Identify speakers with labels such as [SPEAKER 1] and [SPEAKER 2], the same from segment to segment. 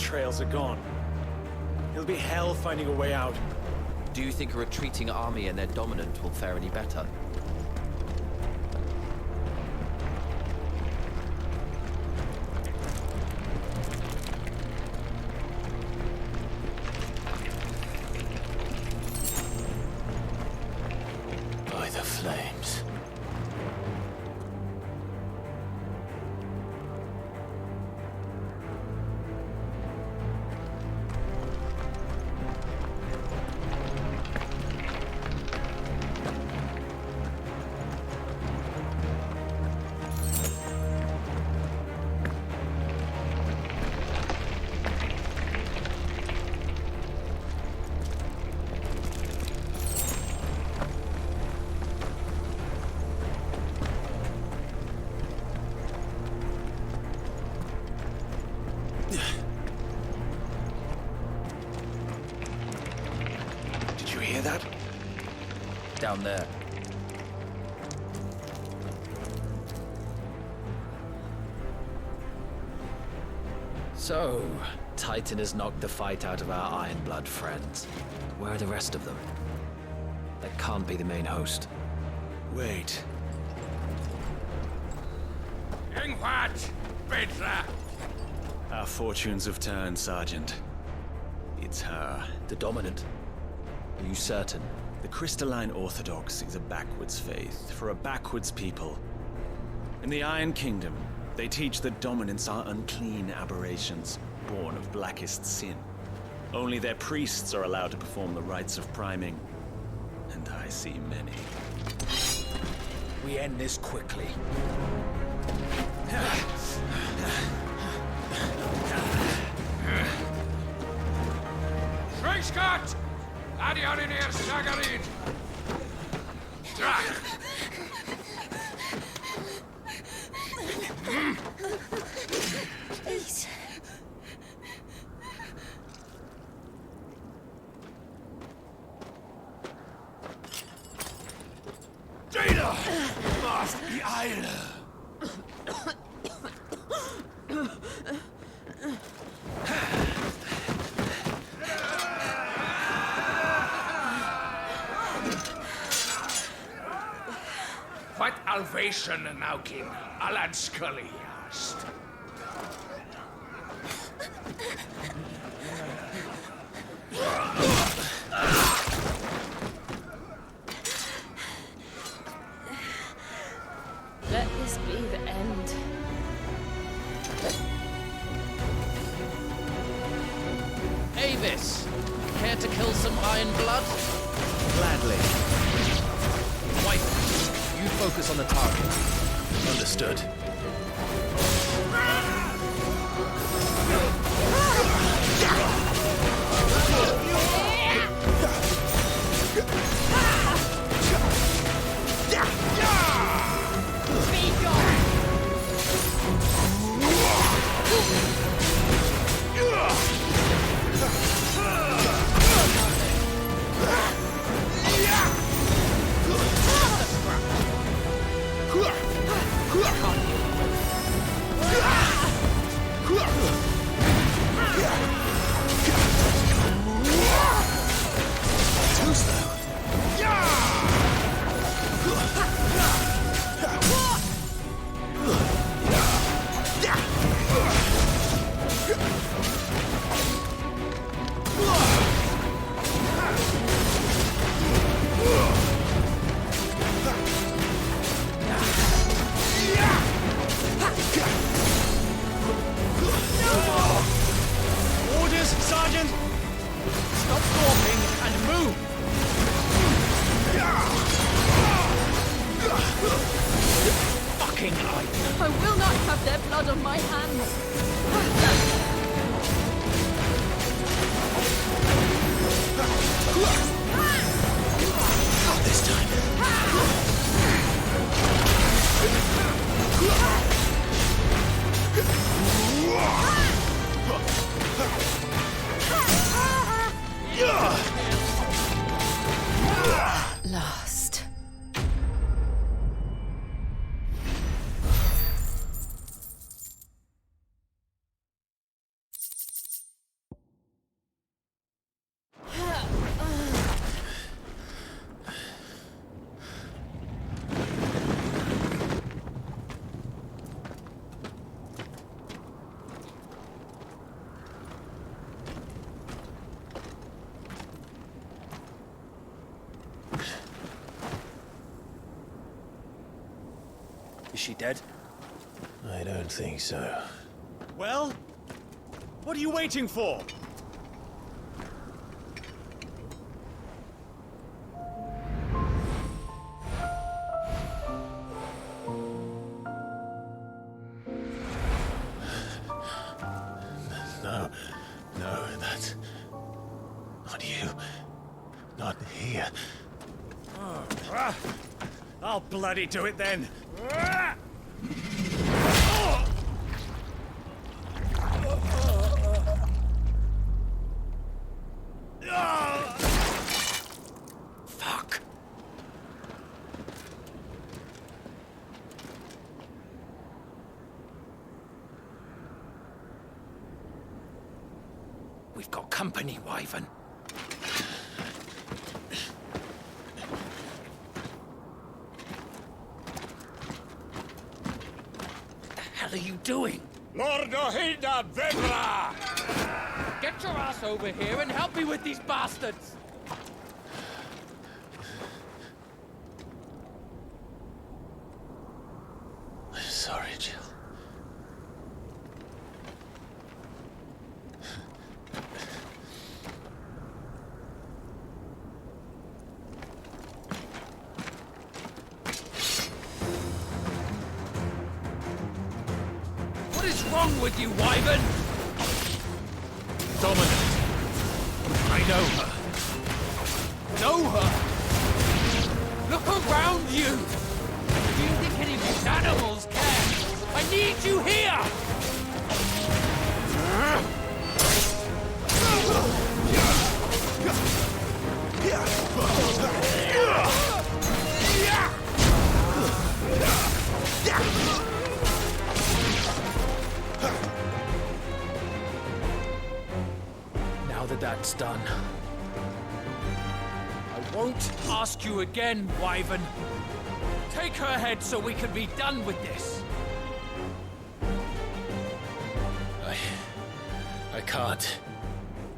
[SPEAKER 1] trails are gone. It'll be hell finding a way out.
[SPEAKER 2] Do you think a retreating army and their dominant will fare any better?
[SPEAKER 3] By the flames.
[SPEAKER 1] Did you hear that?
[SPEAKER 2] Down there. So, Titan has knocked the fight out of our Ironblood friends. Where are the rest of them? That can't be the main host.
[SPEAKER 1] Wait.
[SPEAKER 4] Ingwat! Petra!
[SPEAKER 1] Our fortunes have turned, Sergeant. It's her.
[SPEAKER 2] The Dominant? Are you certain?
[SPEAKER 1] The Crystalline Orthodox is a backwards faith for a backwards people. In the Iron Kingdom, they teach that dominants are unclean aberrations, born of blackest sin. Only their priests are allowed to perform the rites of priming. And I see many.
[SPEAKER 2] We end this quickly.
[SPEAKER 4] Schweinskat! Adion in hier, Sagarin! Drach!
[SPEAKER 5] Please.
[SPEAKER 4] Jada! Mast die Eile! What alvation naukin, Alan Scully asked.
[SPEAKER 5] Let this be the end.
[SPEAKER 2] Avis! Care to kill some Ironblood?
[SPEAKER 1] Gladly.
[SPEAKER 2] White, you focus on the target.
[SPEAKER 3] Understood.
[SPEAKER 1] Orders, Sergeant!
[SPEAKER 2] Stop stalking and move! Fucking Ike!
[SPEAKER 5] I will not have their blood on my hands.
[SPEAKER 3] Not this time.
[SPEAKER 5] Lost.
[SPEAKER 3] Is she dead?
[SPEAKER 6] I don't think so.
[SPEAKER 1] Well, what are you waiting for?
[SPEAKER 6] No, that's not you. Not here.
[SPEAKER 1] I'll bloody do it then.
[SPEAKER 3] Fuck. We've got company, Wyvern. What the hell are you doing?
[SPEAKER 4] Lord Ohida Vedra!
[SPEAKER 7] Get your ass over here and help me with these bastards!
[SPEAKER 6] I'm sorry, Jill.
[SPEAKER 7] What is wrong with you, Wyvern?
[SPEAKER 3] Dominant. I know her.
[SPEAKER 7] Know her? Look around you! Do you think any of these animals care? I need you here! Now that that's done, I won't ask you again, Wyvern. Take her head so we can be done with this.
[SPEAKER 6] I can't.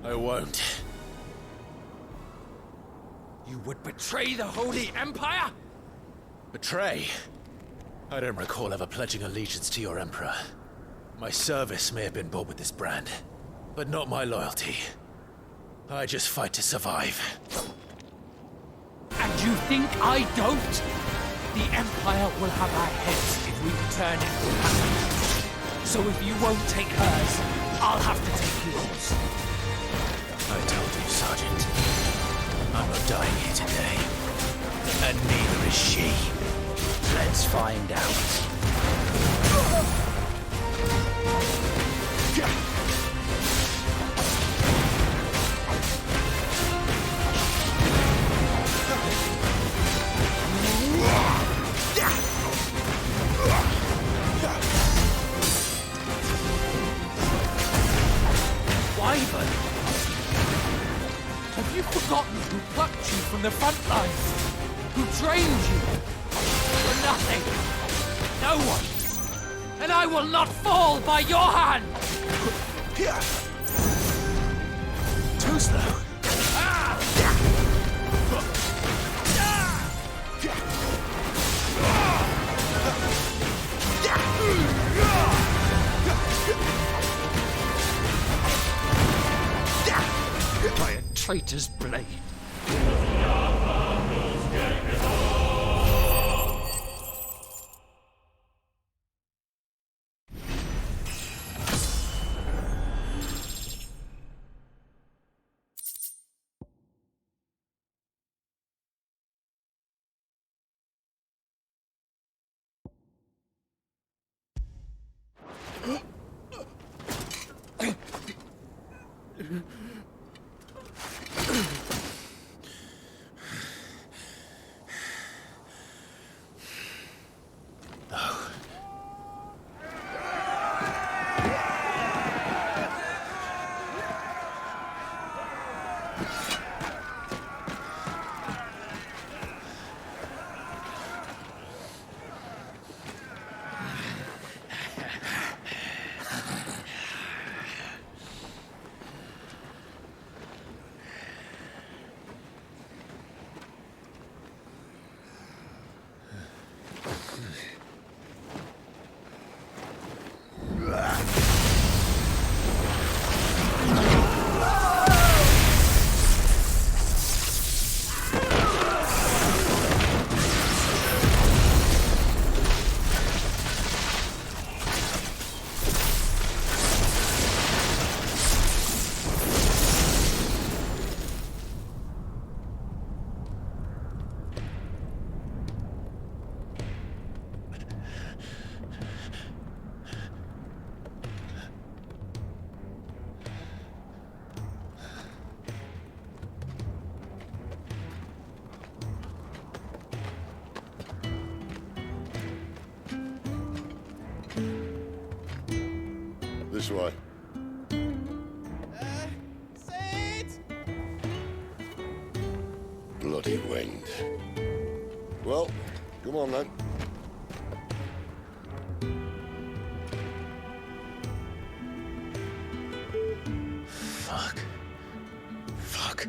[SPEAKER 6] I won't.
[SPEAKER 7] You would betray the Holy Empire?
[SPEAKER 6] Betray? I don't recall ever pledging allegiance to your Emperor. My service may have been bought with this brand, but not my loyalty. I just fight to survive.
[SPEAKER 7] And you think I don't? The Empire will have our heads if we return it. So if you won't take hers, I'll have to take yours.
[SPEAKER 6] I told you, Sergeant. I'm not dying here today. And neither is she.
[SPEAKER 2] Let's find out.
[SPEAKER 7] Wyvern! Have you forgotten who plucked you from the front lines? Who trained you? For nothing. No one. And I will not fall by your hand!
[SPEAKER 6] Too slow.
[SPEAKER 7] By a traitor's blade.
[SPEAKER 8] This way. Bloody wind. Well, come on then.
[SPEAKER 6] Fuck. Fuck.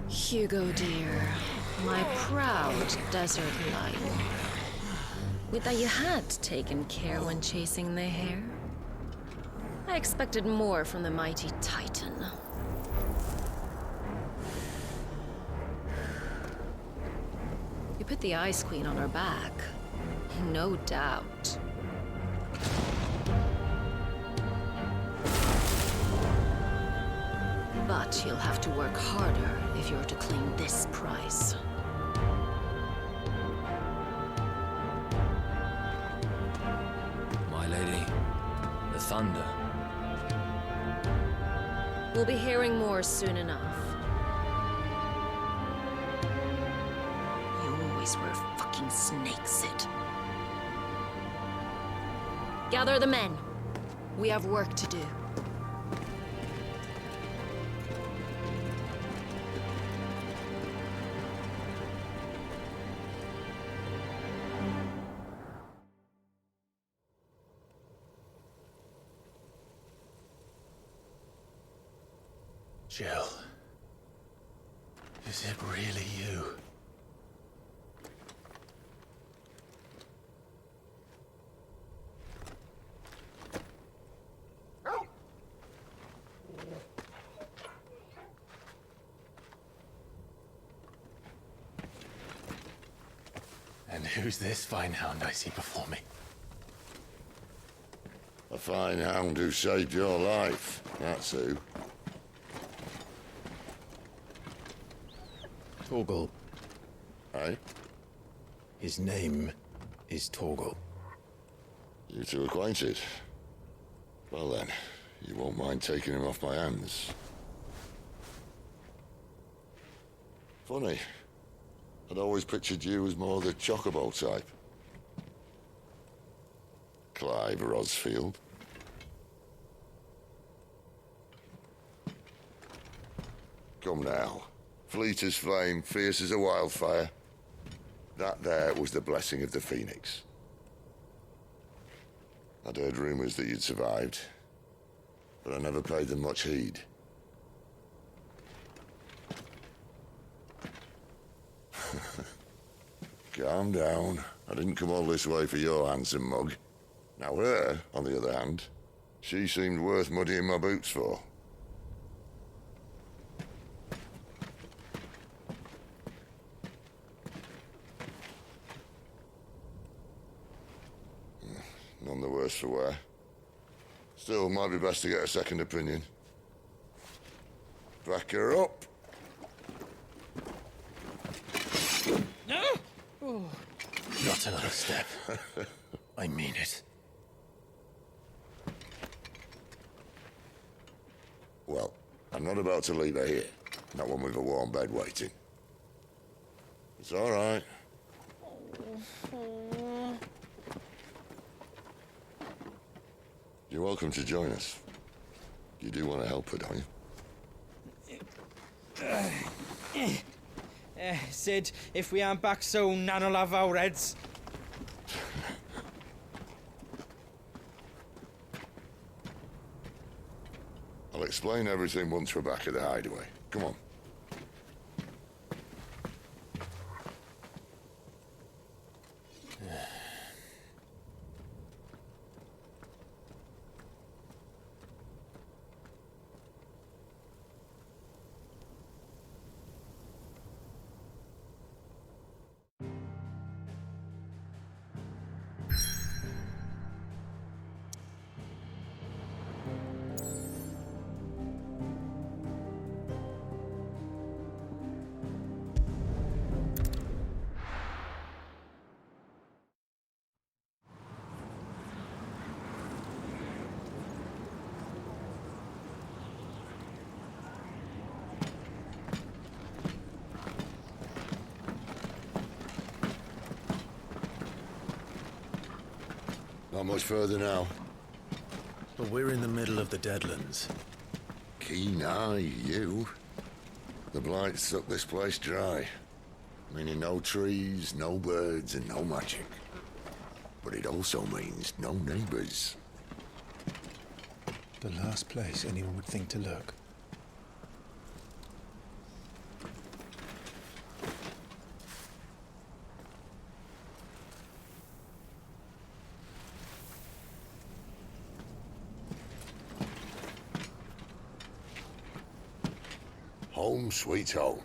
[SPEAKER 5] Hugo, dear, my proud desert lion. Would that you had taken care when chasing the hare. I expected more from the mighty Titan. You put the Ice Queen on her back, no doubt. But you'll have to work harder if you're to claim this prize.
[SPEAKER 2] My lady, the thunder.
[SPEAKER 5] We'll be hearing more soon enough. You always were a fucking snake, Sid. Gather the men. We have work to do.
[SPEAKER 6] Jill. Is it really you? And who's this fine hound I see before me?
[SPEAKER 8] A fine hound who saved your life. That's who.
[SPEAKER 6] Torgal.
[SPEAKER 8] Eh?
[SPEAKER 6] His name is Torgal.
[SPEAKER 8] You two acquainted? Well then, you won't mind taking him off my hands. Funny. I'd always pictured you as more the chocobo type. Clive Rosfield. Come now. Fleet as flame, fierce as a wildfire. That there was the blessing of the Phoenix. I'd heard rumors that you'd survived, but I never paid them much heed. Calm down. I didn't come all this way for your handsome mug. Now her, on the other hand, she seemed worth muddying my boots for. None the worse for wear. Still, might be best to get a second opinion. Back her up.
[SPEAKER 6] Not another step. I mean it.
[SPEAKER 8] Well, I'm not about to leave her here. Not one with a warm bed waiting. It's all right. You're welcome to join us. You do want to help her, don't you?
[SPEAKER 9] Sid, if we aren't back soon, Nan'll have our heads.
[SPEAKER 8] I'll explain everything once we're back at the hideaway. Come on. Not much further now.
[SPEAKER 6] But we're in the middle of the Deadlands.
[SPEAKER 8] Keen eye, you. The blight sucked this place dry. Meaning no trees, no birds, and no magic. But it also means no neighbors.
[SPEAKER 6] The last place anyone would think to look.
[SPEAKER 8] Home sweet home.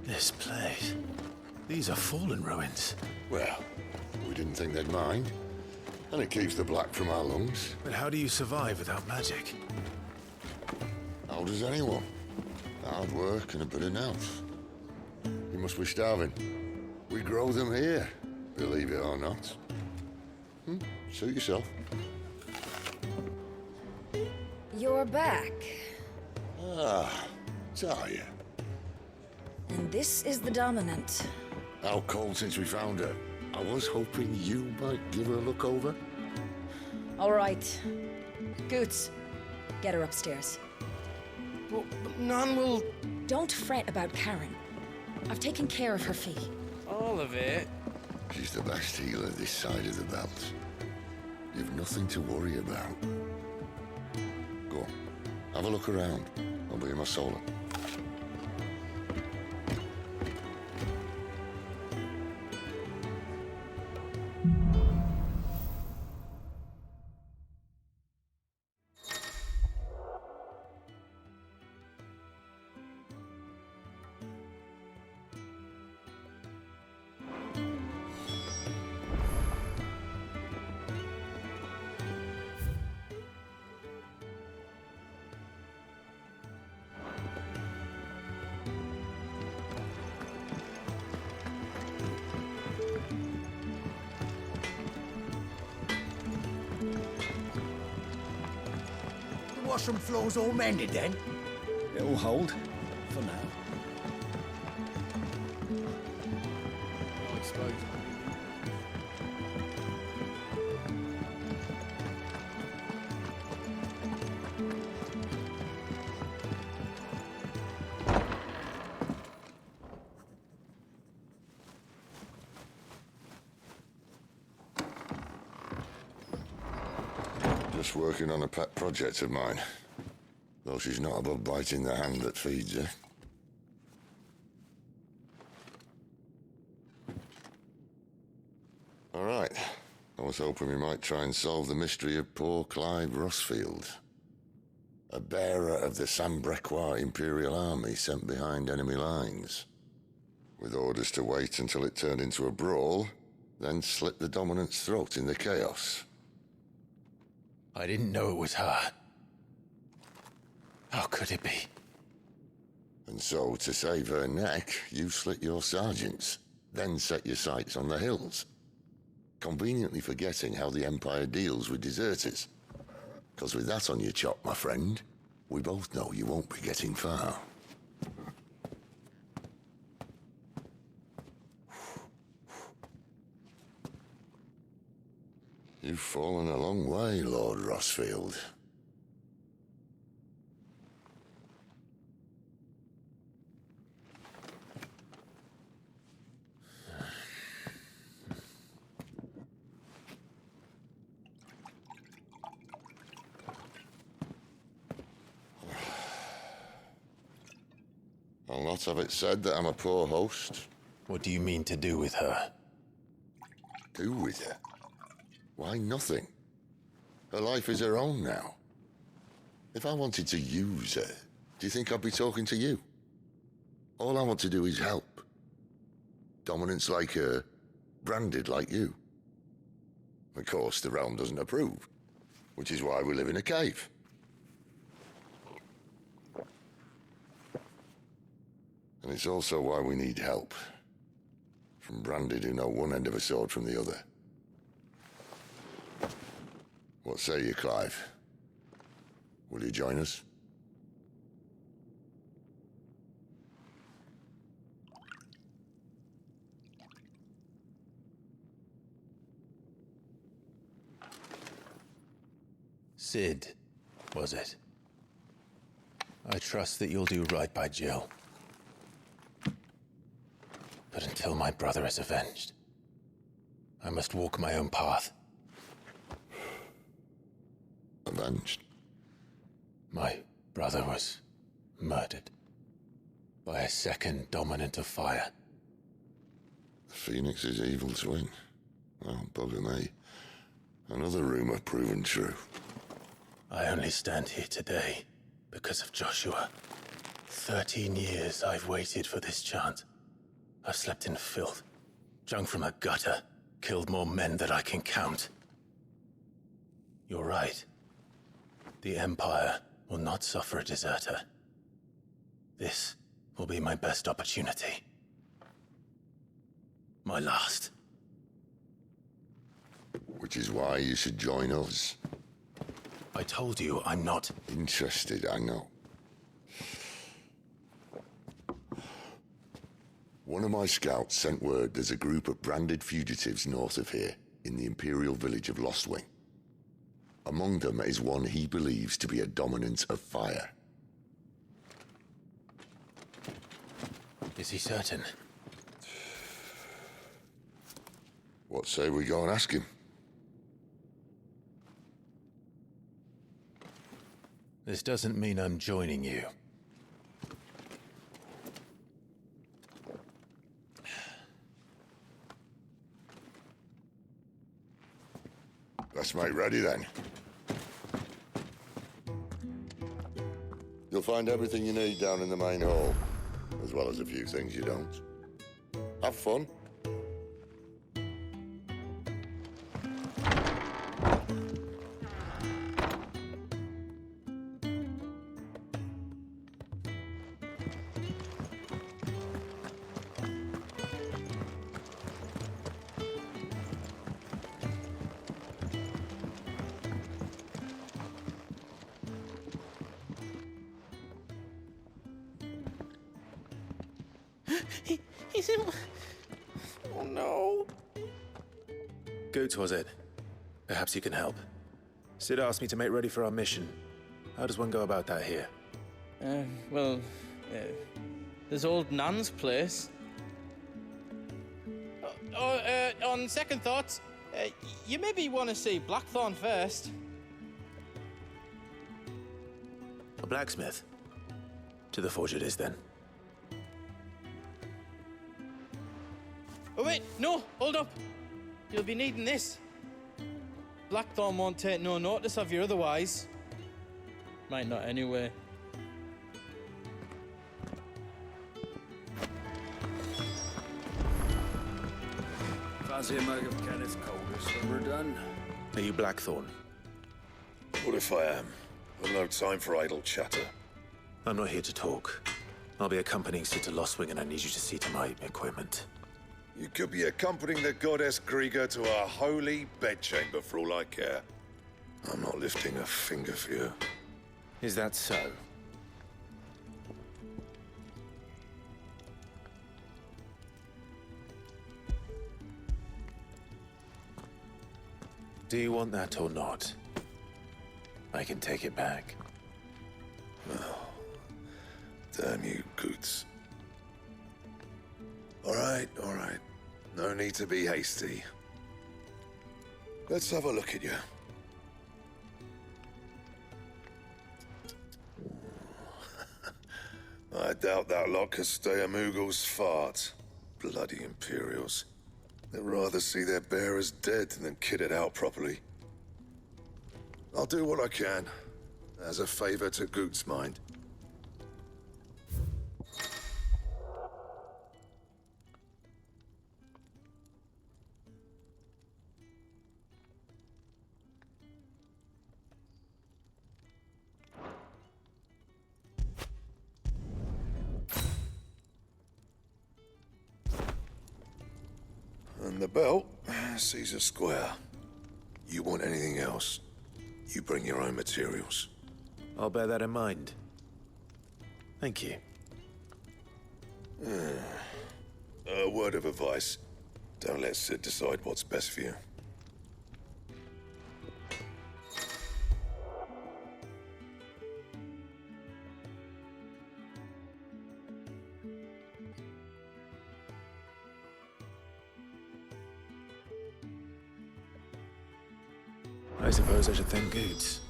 [SPEAKER 6] This place. These are fallen ruins.
[SPEAKER 8] Well, we didn't think they'd mind. And it keeps the black from our lungs.
[SPEAKER 6] But how do you survive without magic?
[SPEAKER 8] How does anyone? Hard work and a bit of nous. You must be starving. We grow them here, believe it or not. Suit yourself.
[SPEAKER 10] You're back.
[SPEAKER 8] Ah, Talia.
[SPEAKER 10] And this is the Dominant.
[SPEAKER 8] How cold since we found her. I was hoping you might give her a look over.
[SPEAKER 10] All right. Goots, get her upstairs.
[SPEAKER 9] But none will...
[SPEAKER 10] Don't fret about Karen. I've taken care of her fee.
[SPEAKER 9] All of it?
[SPEAKER 8] She's the best healer this side of the belt. You've nothing to worry about. Go on, have a look around. I'll be in my solar.
[SPEAKER 3] Washroom floor's all mended then?
[SPEAKER 1] It'll hold, for now.
[SPEAKER 3] I suppose.
[SPEAKER 8] Just working on a pet project of mine. Though she's not above biting the hand that feeds her. All right. I was hoping we might try and solve the mystery of poor Clive Rossfield. A bearer of the Sambrequois Imperial Army sent behind enemy lines. With orders to wait until it turned into a brawl, then slit the Dominant's throat in the chaos.
[SPEAKER 6] I didn't know it was her. How could it be?
[SPEAKER 8] And so, to save her neck, you slit your sergeants, then set your sights on the hills. Conveniently forgetting how the Empire deals with deserters. Because with that on your chop, my friend, we both know you won't be getting far. You've fallen a long way, Lord Rossfield. I'll not have it said that I'm a poor host.
[SPEAKER 6] What do you mean to do with her?
[SPEAKER 8] Do with her? Why, nothing. Her life is her own now. If I wanted to use her, Do you think I'd be talking to you? All I want to do is help. Dominants like her, branded like you. Of course, the realm doesn't approve, which is why we live in a cave. And it's also why we need help. From branded who know one end of a sword from the other. What say you, Clive? Will you join us?
[SPEAKER 6] Sid, was it? I trust that you'll do right by Jill. But until my brother is avenged, I must walk my own path.
[SPEAKER 8] Avenged?
[SPEAKER 6] My brother was murdered by a second dominant of fire.
[SPEAKER 8] The Phoenix's evil twin. Well, bugger me. Another rumor proven true.
[SPEAKER 6] I only stand here today because of Joshua. 13 years I've waited for this chance. I've slept in filth, drunk from a gutter, killed more men than I can count. You're right. The Empire will not suffer a deserter. This will be my best opportunity. My last.
[SPEAKER 8] Which is why you should join us.
[SPEAKER 6] I told you I'm not
[SPEAKER 8] interested, I know. One of my scouts sent word there's a group of branded fugitives north of here, in the Imperial village of Lostwing. Among them is one he believes to be a dominant of fire.
[SPEAKER 6] Is he certain?
[SPEAKER 8] What say we go and ask him?
[SPEAKER 6] This doesn't mean I'm joining you.
[SPEAKER 8] Let's make ready then. You'll find everything you need down in the main hall, as well as a few things you don't. Have fun.
[SPEAKER 9] He's in... Oh no.
[SPEAKER 6] Goots, was it? Perhaps you can help. Sid asked me to make ready for our mission. How does one go about that here?
[SPEAKER 9] Well, there's old Nan's place. On second thoughts, you maybe want to see Blackthorn first.
[SPEAKER 6] A blacksmith? To the forge it is, then.
[SPEAKER 9] Oh wait, no, hold up. You'll be needing this. Blackthorn won't take no notice of you otherwise. Might not anyway.
[SPEAKER 2] Fancy a mug of Kenneth Colders when we're done?
[SPEAKER 6] Are you Blackthorn?
[SPEAKER 11] What if I am? I've no time for idle chatter.
[SPEAKER 6] I'm not here to talk. I'll be accompanying Sid to Lostwing, and I need you to see to my equipment.
[SPEAKER 11] You could be accompanying the goddess Krieger to a holy bedchamber for all I care. I'm not lifting a finger for you.
[SPEAKER 6] Is that so? Do you want that or not? I can take it back.
[SPEAKER 11] Oh, damn you, Goots. All right. No need to be hasty. Let's have a look at you. I doubt that lot could stay a Moogle's fart. Bloody Imperials. They'd rather see their bearers dead than kitted out properly. I'll do what I can, as a favor to Goot's mind. the belt, Caesar Square. You want anything else, you bring your own materials.
[SPEAKER 6] I'll bear that in mind. Thank you.
[SPEAKER 11] A word of advice. Don't let Sid decide what's best for you.
[SPEAKER 6] I suppose I should thank Goods.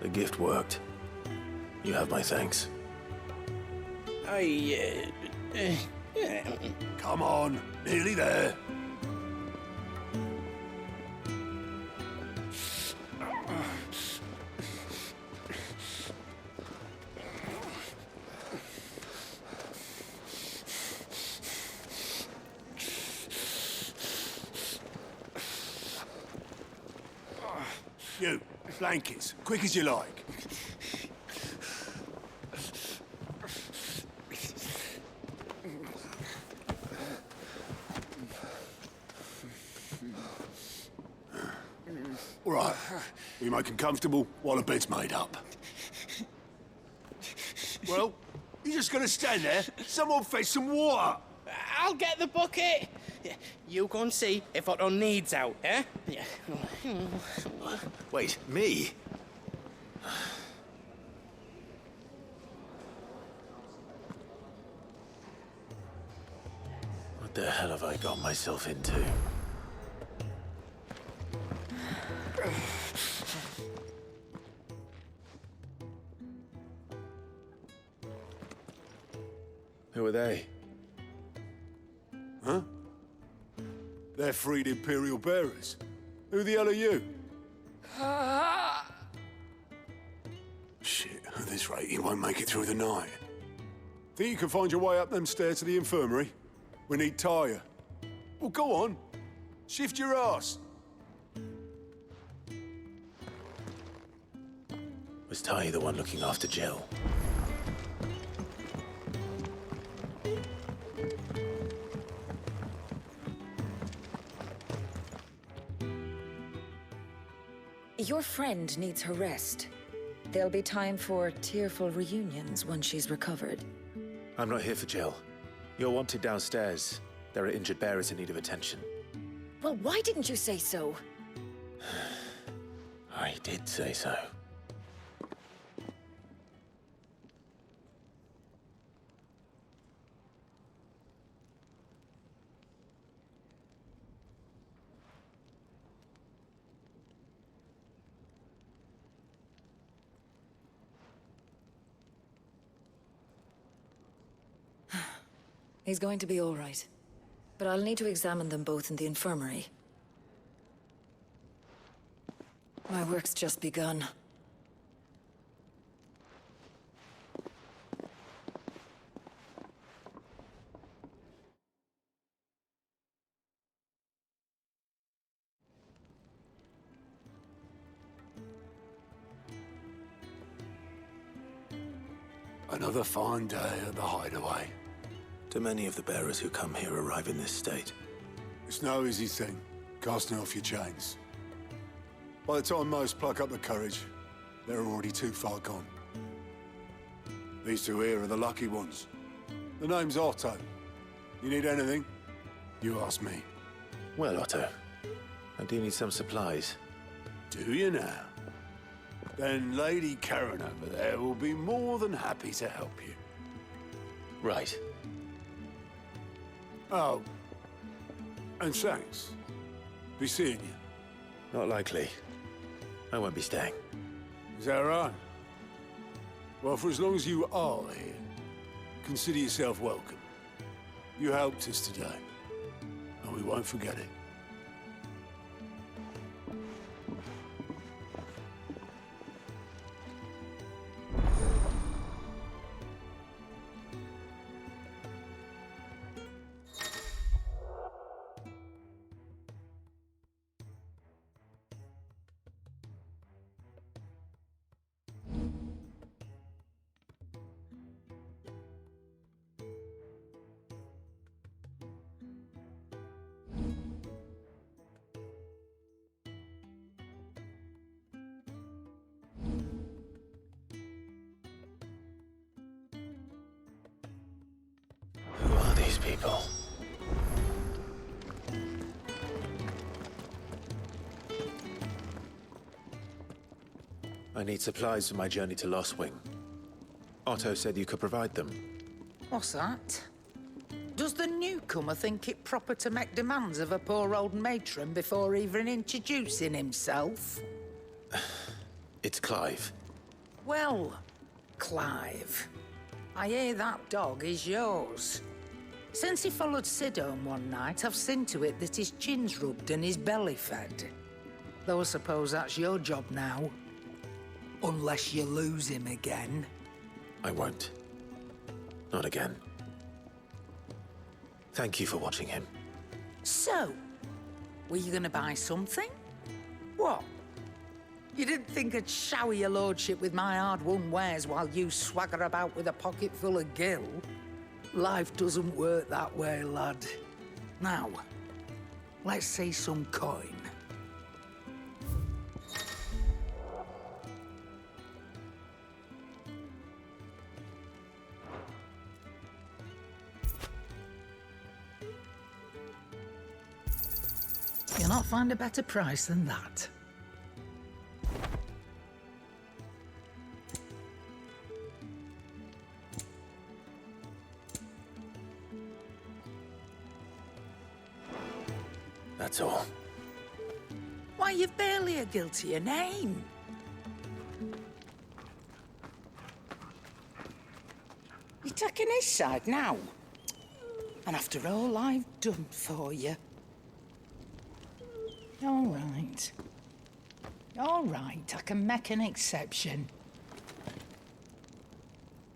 [SPEAKER 6] The gift worked. You have my thanks.
[SPEAKER 4] Come on, nearly there. You, blankets, quick as you like. All right, we make them comfortable while the bed's made up. Well, you just gonna stand there? Someone fetch some water.
[SPEAKER 9] I'll get the bucket. You go and see if Otto needs out, eh?
[SPEAKER 6] Wait, me? What the hell have I got myself into? Who are they?
[SPEAKER 4] Huh? They're freed Imperial bearers. Who the hell are you? Shit, at this rate, he won't make it through the night. Think you can find your way up them stairs to the infirmary? We need Tyre. Well, go on. Shift your ass.
[SPEAKER 6] Was Ty the one looking after Jill?
[SPEAKER 10] Your friend needs her rest. There'll be time for tearful reunions once she's recovered.
[SPEAKER 6] I'm not here for Jill. You're wanted downstairs. There are injured bearers in need of attention.
[SPEAKER 10] Well, why didn't you say so?
[SPEAKER 6] I did say so.
[SPEAKER 10] He's going to be all right. But I'll need to examine them both in the infirmary. My work's just begun.
[SPEAKER 4] Another fine day at the hideaway.
[SPEAKER 6] Do many of the bearers who come here arrive in this state?
[SPEAKER 4] It's no easy thing, casting off your chains. By the time most pluck up the courage, they're already too far gone. These two here are the lucky ones. The name's Otto. You need anything? You ask me.
[SPEAKER 6] Well, Otto, I do need some supplies.
[SPEAKER 4] Do you now? Then Lady Karen over there will be more than happy to help you.
[SPEAKER 6] Right.
[SPEAKER 4] Oh. And thanks. Be seeing you.
[SPEAKER 6] Not likely. I won't be staying.
[SPEAKER 4] Is that right? Well, for as long as you are here, consider yourself welcome. You helped us today, and we won't forget it.
[SPEAKER 6] people. I need supplies for my journey to Lost Wing. Otto said you could provide them.
[SPEAKER 12] What's that? Does the newcomer think it proper to make demands of a poor old matron before even introducing himself?
[SPEAKER 6] It's Clive.
[SPEAKER 12] Well, Clive, I hear that dog is yours. Since he followed Sid home one night, I've seen to it that his chin's rubbed and his belly fed. Though I suppose that's your job now. Unless you lose him again.
[SPEAKER 6] I won't. Not again. Thank you for watching him.
[SPEAKER 12] So, were you gonna buy something? What? You didn't think I'd shower your lordship with my hard-won wares while you swagger about with a pocket full of gil? Life doesn't work that way, lad. Now, let's see some coin. You'll not find a better price than that.
[SPEAKER 6] That's all.
[SPEAKER 12] Why, you've barely a gil to your name. You're taking his side now? And after all I've done for you. All right. All right, I can make an exception.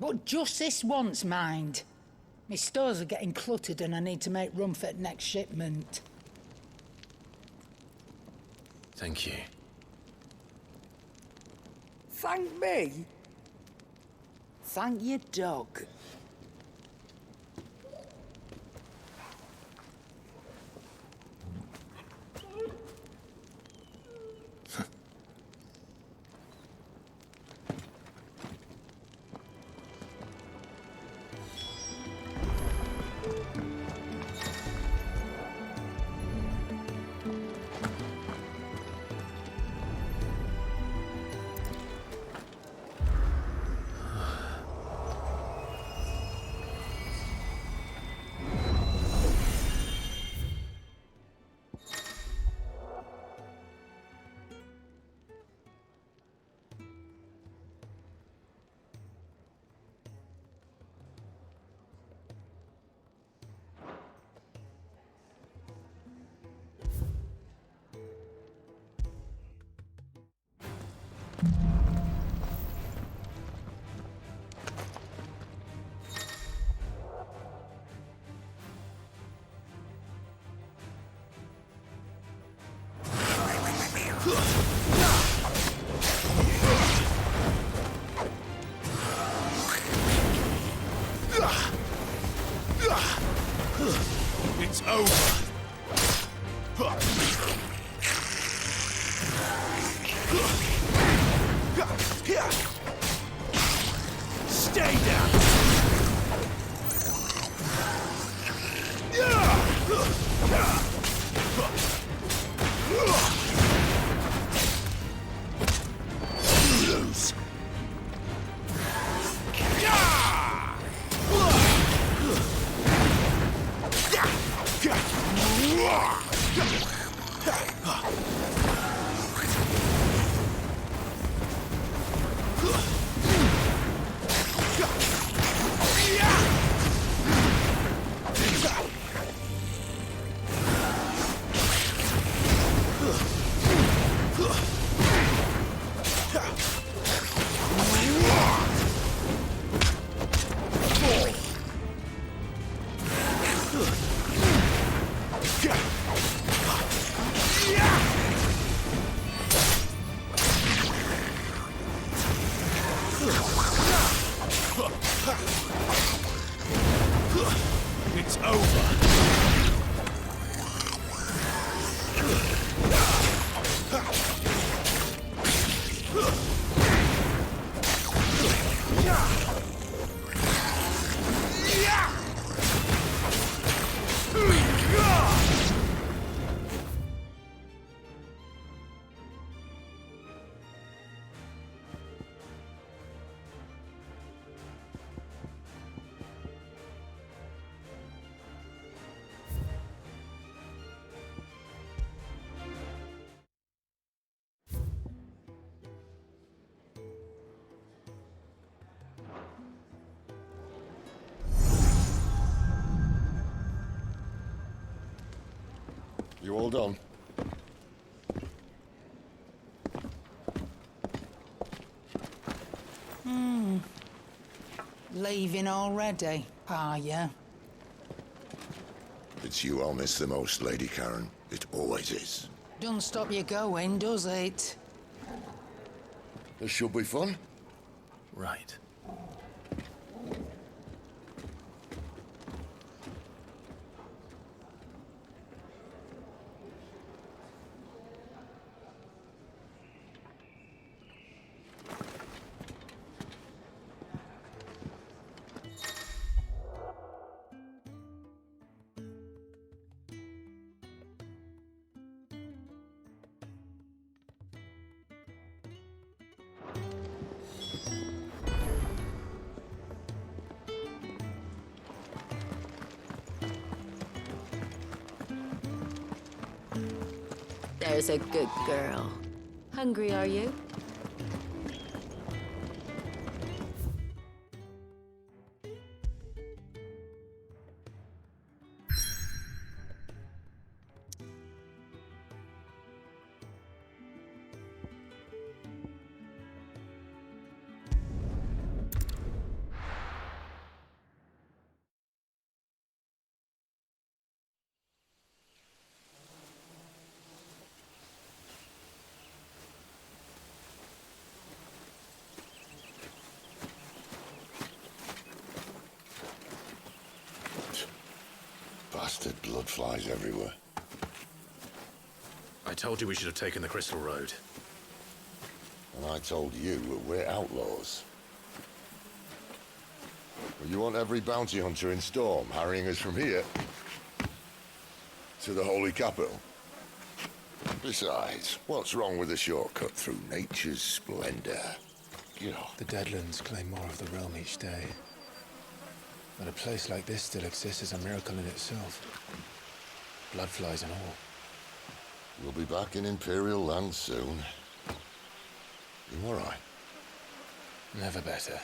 [SPEAKER 12] But just this once, mind. My stores are getting cluttered and I need to make room for the next shipment.
[SPEAKER 6] Thank you.
[SPEAKER 12] Thank me? Thank your dog.
[SPEAKER 11] It's over.
[SPEAKER 1] Stay down!
[SPEAKER 8] You all done?
[SPEAKER 12] Leaving already, are ya?
[SPEAKER 8] It's you I'll miss the most, Lady Karen. It always is.
[SPEAKER 12] Don't stop you going, does it?
[SPEAKER 8] This should be fun.
[SPEAKER 6] Right.
[SPEAKER 5] There's a good girl. Hungry, are you?
[SPEAKER 8] Bastard blood flies everywhere.
[SPEAKER 6] I told you we should have taken the Crystal Road.
[SPEAKER 8] And I told you that we're outlaws. Well, you want every bounty hunter in Storm harrying us from here to the Holy Capital? Besides, what's wrong with a shortcut through nature's splendor? You know.
[SPEAKER 6] The Deadlands claim more of the realm each day. But a place like this still exists is a miracle in itself. Bloodflies and all.
[SPEAKER 8] We'll be back in Imperial land soon. You all right?
[SPEAKER 6] Never better.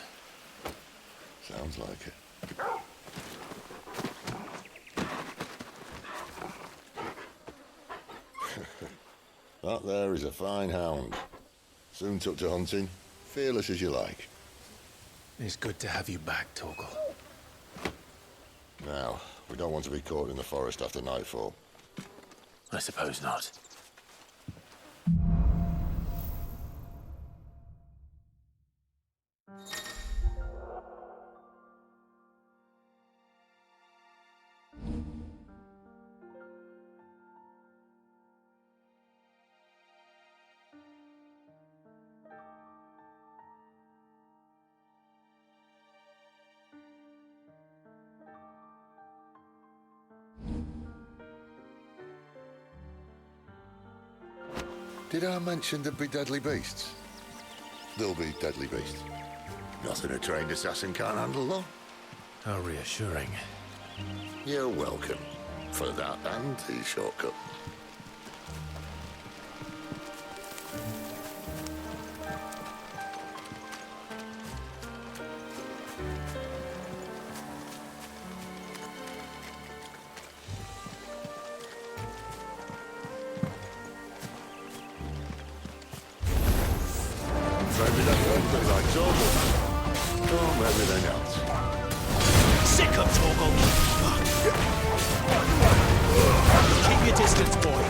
[SPEAKER 8] Sounds like it. That there is a fine hound. Soon took to hunting. Fearless as you like.
[SPEAKER 6] It's good to have you back, Torgal.
[SPEAKER 8] Now, we don't want to be caught in the forest after nightfall.
[SPEAKER 6] I suppose not.
[SPEAKER 8] Did I mention there'd be deadly beasts? There'll be deadly beasts. Nothing a trained assassin can't handle, though.
[SPEAKER 6] How reassuring.
[SPEAKER 8] You're welcome. For that and the shortcut. Everything else.
[SPEAKER 1] Sick of Torgal! Keep your distance, boy.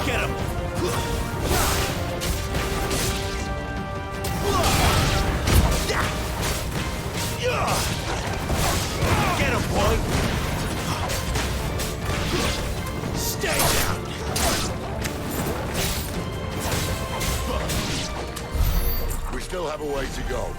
[SPEAKER 1] Get him! Get him, boy! Stay down!
[SPEAKER 8] We still have a way to go.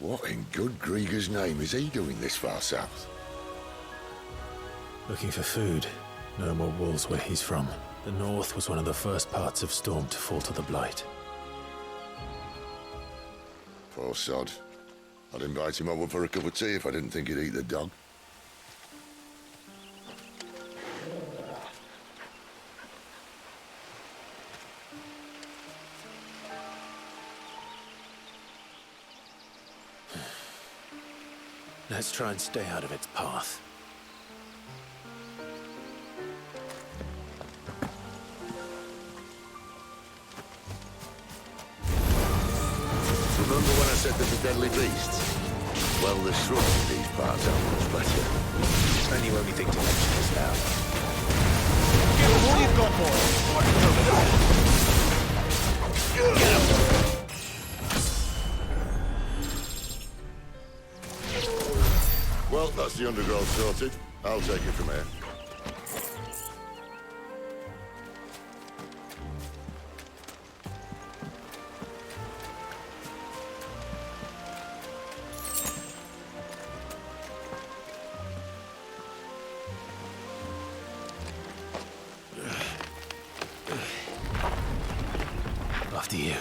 [SPEAKER 8] What in good Grieger's name is he doing this far south?
[SPEAKER 6] Looking for food. No more wolves where he's from. The north was one of the first parts of Storm to fall to the Blight.
[SPEAKER 8] Poor sod. I'd invite him over for a cup of tea if I didn't think he'd eat the dog.
[SPEAKER 6] Let's try and stay out of its path.
[SPEAKER 8] Remember when I said there's a deadly beast? Well, the shrubs in these parts are much better.
[SPEAKER 6] And you only think to mention this now.
[SPEAKER 7] Give us all you've got, boy. Get him.
[SPEAKER 8] Well, that's the undergrowth sorted. I'll take it from here.
[SPEAKER 6] After you.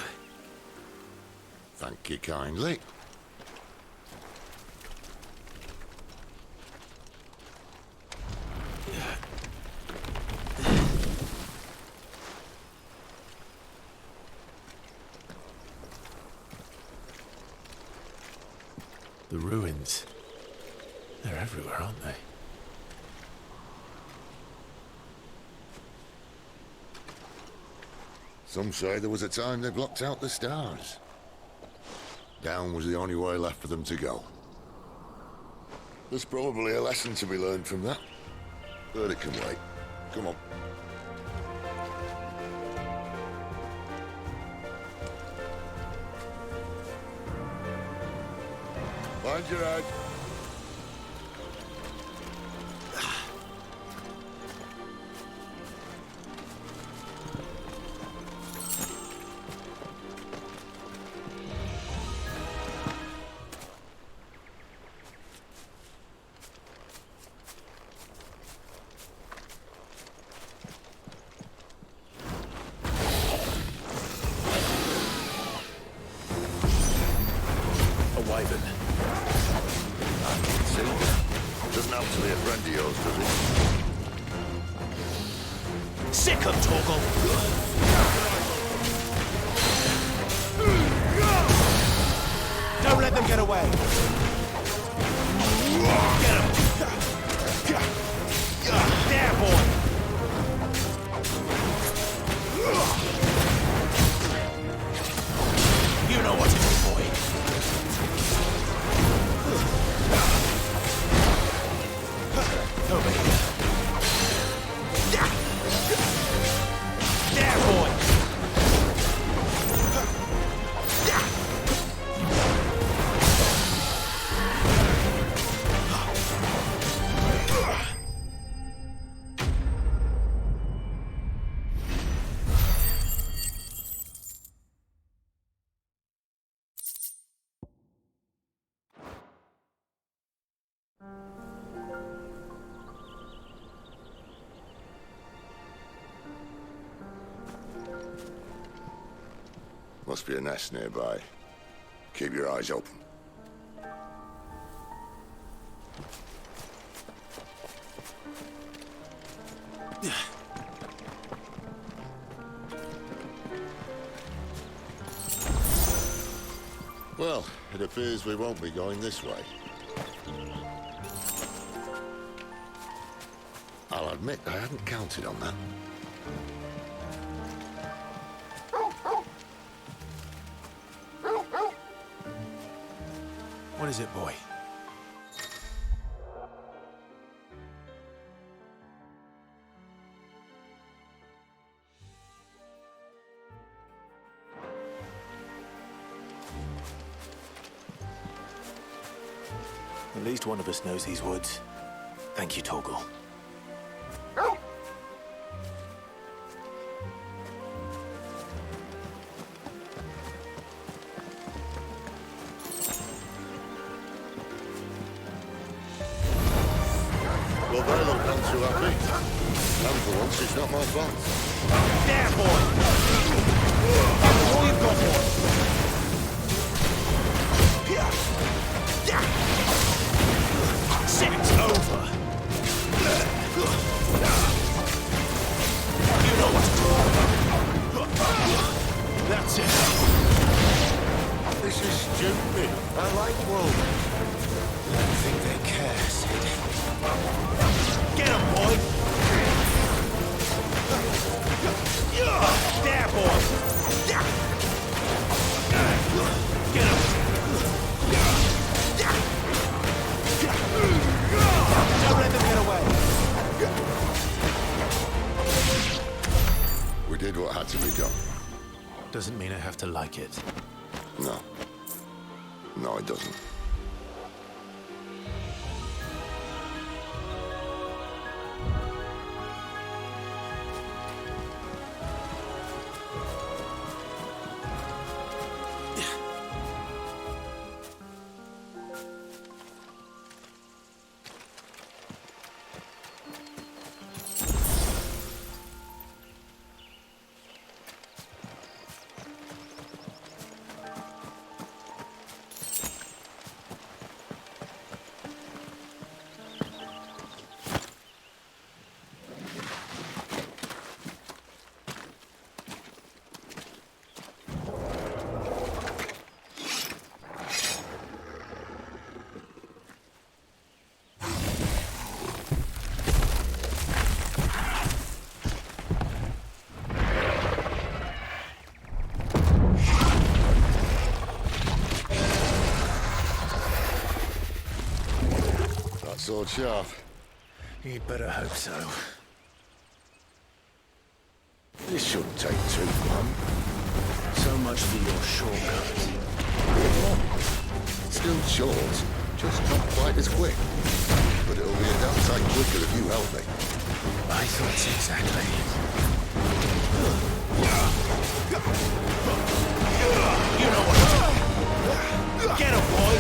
[SPEAKER 8] Thank you kindly.
[SPEAKER 6] The ruins. They're everywhere, aren't they?
[SPEAKER 8] Some say there was a time they blocked out the stars. Down was the only way left for them to go. There's probably a lesson to be learned from that. But it can wait. Come on. Mind your head.
[SPEAKER 6] A wyvern.
[SPEAKER 8] See? Doesn't have to be a friend of yours, does it?
[SPEAKER 7] Sick of Torgal. Don't let them get away. Get him. There, boy. You know what to do, boy. Over here. There, boy.
[SPEAKER 8] Must be a nest nearby. Keep your eyes open. Well, it appears we won't be going this way. I'll admit I hadn't counted on that.
[SPEAKER 6] What is it, boy? At least one of us knows these woods. Thank you, Torgal.
[SPEAKER 8] once, it's not my fault.
[SPEAKER 6] There, boy! All you've got, boy! It's over! You know what to do! That's it!
[SPEAKER 8] This is stupid. I like wolves.
[SPEAKER 6] I don't think they care, Sid. Get him, boy! There, boy! Get him! Don't let them get away!
[SPEAKER 8] We did what had to be done.
[SPEAKER 6] Doesn't mean I have to like it.
[SPEAKER 8] No. No, it doesn't. Sword sharp.
[SPEAKER 6] You'd better hope so.
[SPEAKER 8] This shouldn't take too long.
[SPEAKER 1] So much for your shortcut.
[SPEAKER 8] It's still short, just not quite as quick. But it'll be a damn sight quicker if you help me.
[SPEAKER 6] I thought exactly. You know what? Get him, boy!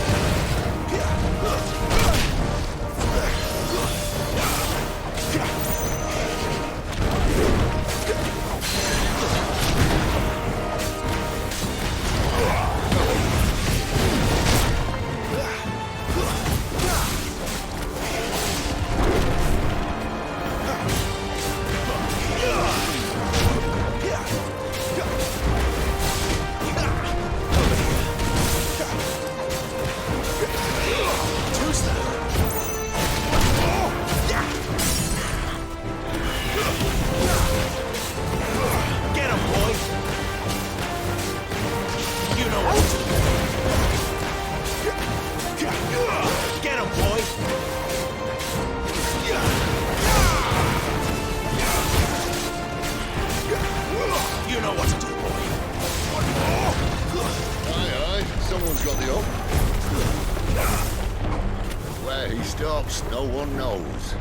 [SPEAKER 8] No one knows.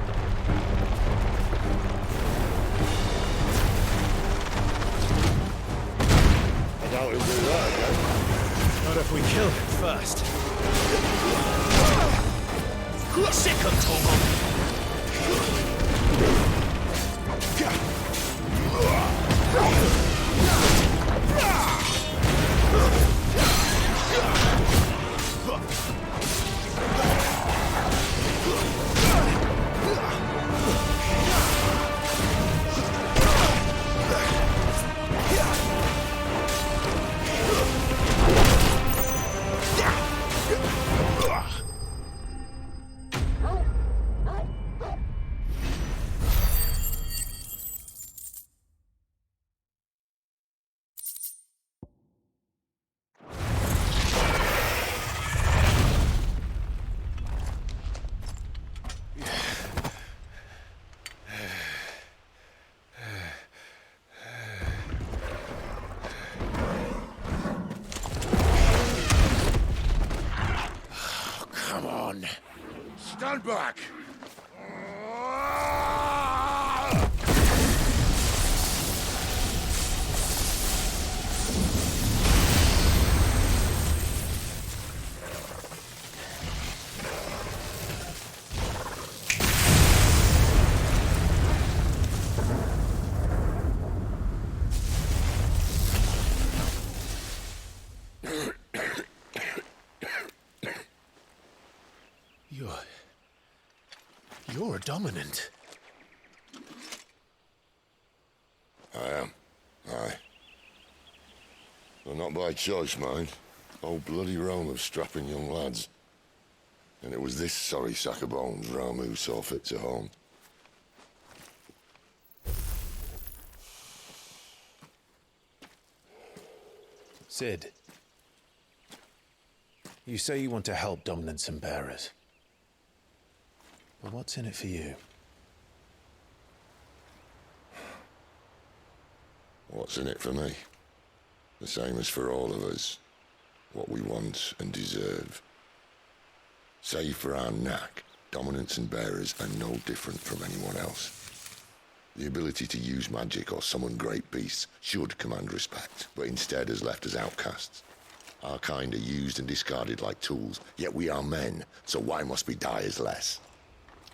[SPEAKER 8] I doubt he'll do that again.
[SPEAKER 6] Not if we kill him first. Sick of Togo!
[SPEAKER 8] Stand back!
[SPEAKER 6] You're a dominant.
[SPEAKER 8] I am. Aye. Well, not by choice, mind. Old bloody Rome of strapping young lads. And it was this sorry sack of bones Ramu saw fit to home.
[SPEAKER 6] Sid, you say you want to help dominants and bearers. But what's in it for you?
[SPEAKER 8] What's in it for me? The same as for all of us. What we want and deserve. Save for our knack, dominants and bearers are no different from anyone else. The ability to use magic or summon great beasts should command respect, but instead has left us outcasts. Our kind are used and discarded like tools, yet we are men, so why must we die as less?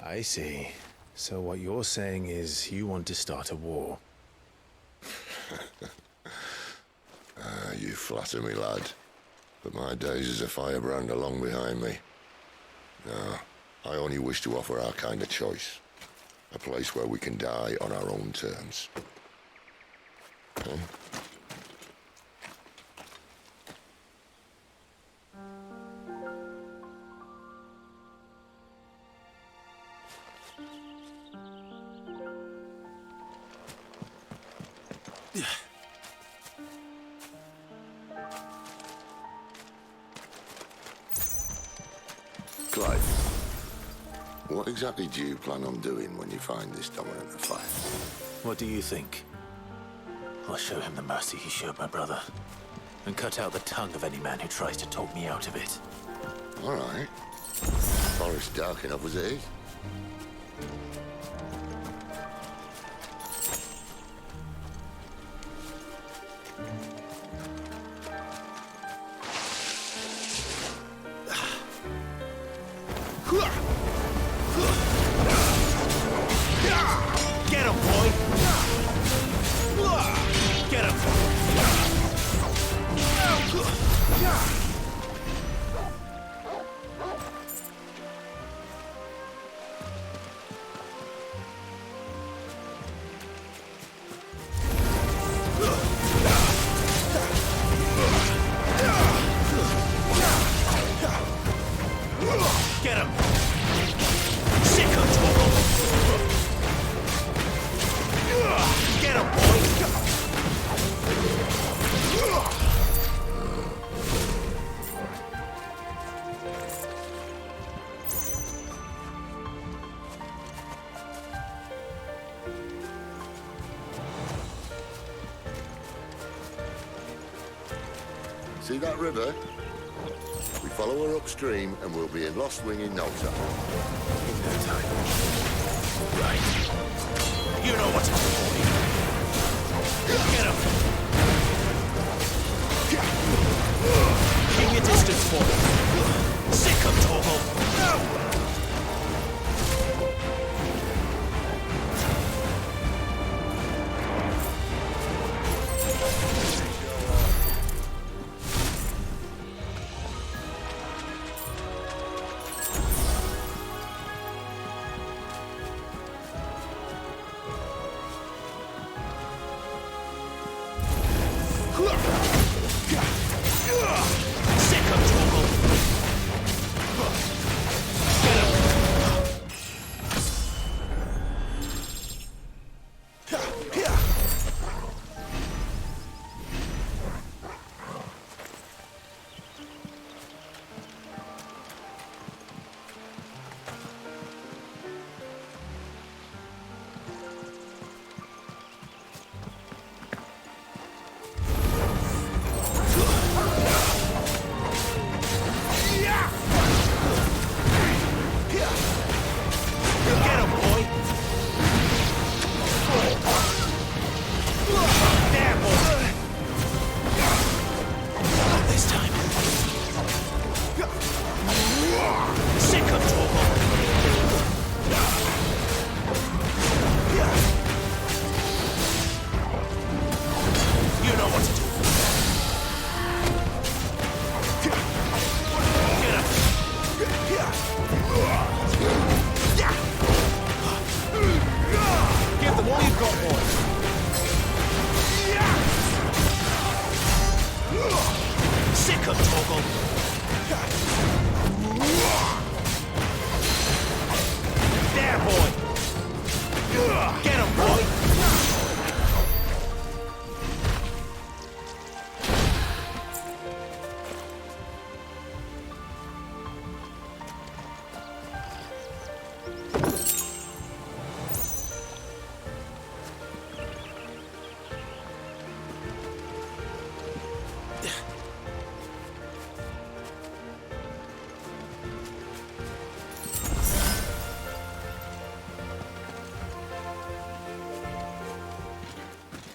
[SPEAKER 6] I see. So what you're saying is you want to start a war.
[SPEAKER 8] You flatter me, lad. But my days as a firebrand are long behind me. No, I only wish to offer our kind a choice. A place where we can die on our own terms. Huh? Clive, what exactly do you plan on doing when you find this dominant affair?
[SPEAKER 6] What do you think? I'll show him the mercy he showed my brother, and cut out the tongue of any man who tries to talk me out of it.
[SPEAKER 8] All right. Forest dark enough as it is.
[SPEAKER 6] Get him, boy! Get him! Get him! Sick of trouble! Get him, boy!
[SPEAKER 8] See that river? We follow her upstream and we'll be in Lost Wing in no time.
[SPEAKER 6] In no time. Right. You know what's up, boy. Get him! Keep your distance, boy. Sick of trouble! up, Torgal. There, boy! Get him, boy!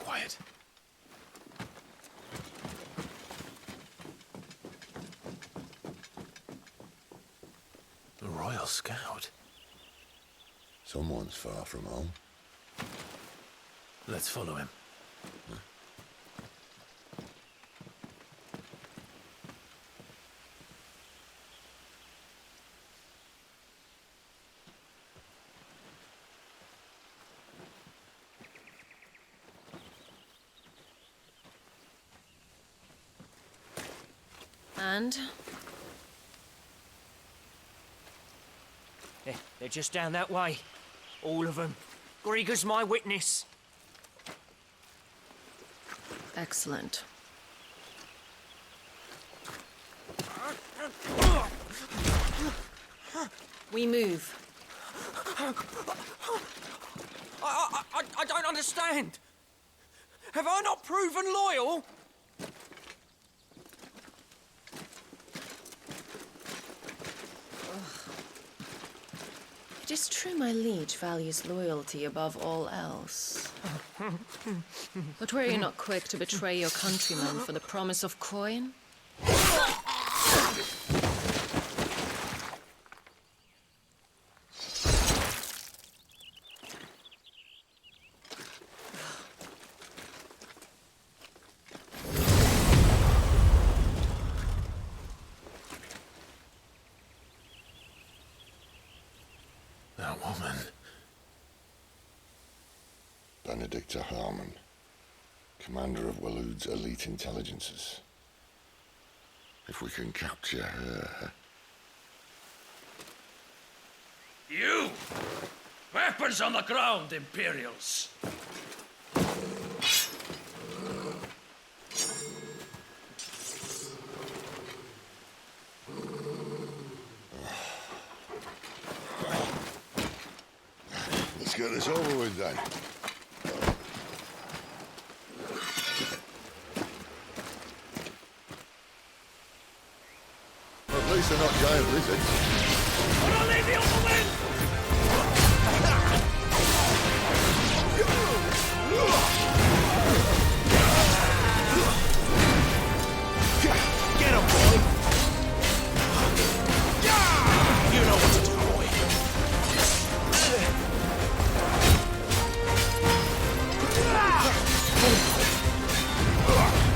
[SPEAKER 6] Quiet. A Royal Scout.
[SPEAKER 8] Someone's far from home.
[SPEAKER 6] Let's follow him.
[SPEAKER 5] And?
[SPEAKER 7] They're just down that way. All of them. Grieger's my witness.
[SPEAKER 5] Excellent. We move.
[SPEAKER 7] I don't understand. Have I not proven loyal?
[SPEAKER 5] It is true my liege values loyalty above all else. But were you not quick to betray your countrymen for the promise of coin?
[SPEAKER 6] That woman.
[SPEAKER 8] Benedicta Harmon, commander of Waloed's elite intelligences. If we can capture her...
[SPEAKER 13] You! Weapons on the ground, Imperials!
[SPEAKER 8] Let's get this over with then. At least they're not giant lizards.
[SPEAKER 13] I'll leave you on the wind!
[SPEAKER 6] Get him, boy! You know what to do, boy.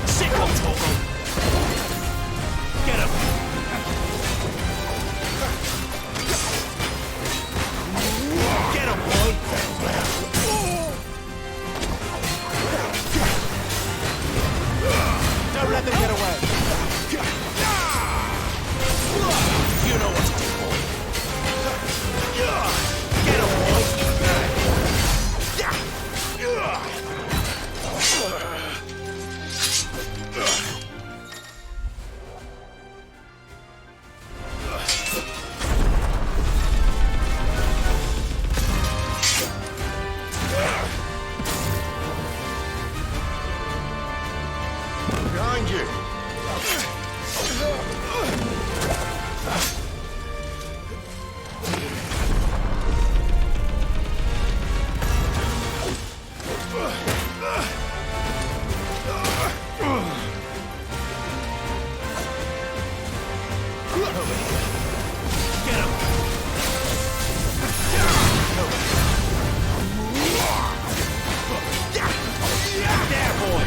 [SPEAKER 6] Sick on Torgal! Get him! Get him, boy! Don't let them get away! You know what to do, boy! Get him, boy!
[SPEAKER 8] Behind you!
[SPEAKER 6] There, boy!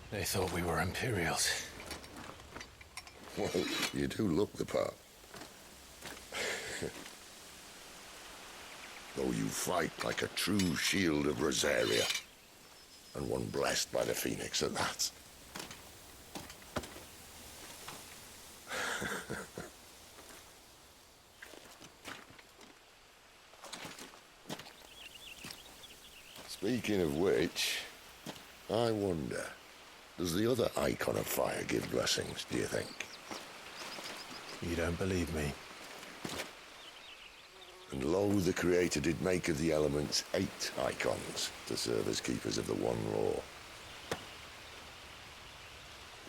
[SPEAKER 6] They thought we were Imperials.
[SPEAKER 8] Well, you do look the part. Though you fight like a true shield of Rosaria. And one blessed by the Phoenix at that. Speaking of which, I wonder, does the other icon of fire give blessings, do you think?
[SPEAKER 6] You don't believe me?
[SPEAKER 8] And lo, the Creator did make of the elements 8 icons to serve as keepers of the one law.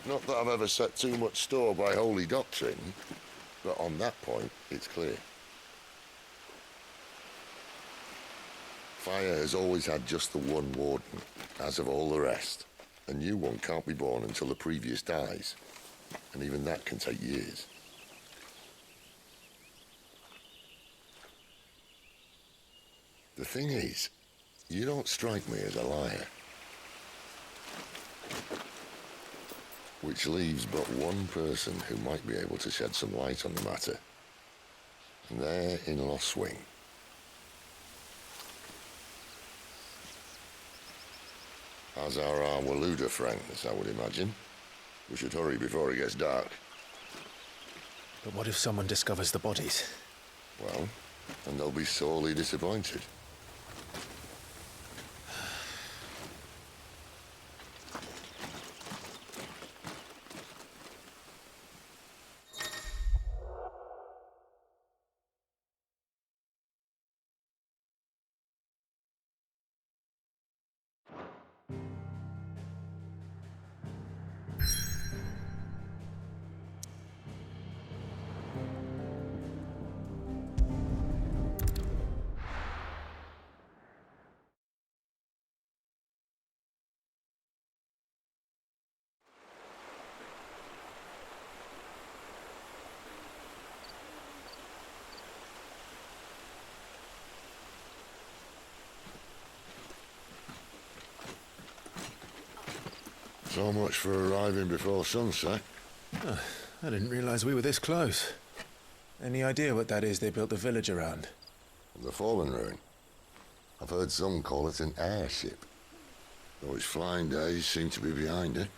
[SPEAKER 8] Not that I've ever set too much store by holy doctrine, but on that point, it's clear. Fire has always had just the one warden, as of all the rest. A new one can't be born until the previous dies, and even that can take years. The thing is, you don't strike me as a liar. Which leaves but one person who might be able to shed some light on the matter. And they're in Lost Swing. As are our Waluda friends, I would imagine. We should hurry before it gets dark.
[SPEAKER 6] But what if someone discovers the bodies?
[SPEAKER 8] Well, and they'll be sorely disappointed. So much for arriving before sunset.
[SPEAKER 6] Oh, I didn't realize we were this close. Any idea what that is they built the village around?
[SPEAKER 8] The Fallen Ruin. I've heard some call it an airship. Though its flying days seem to be behind it.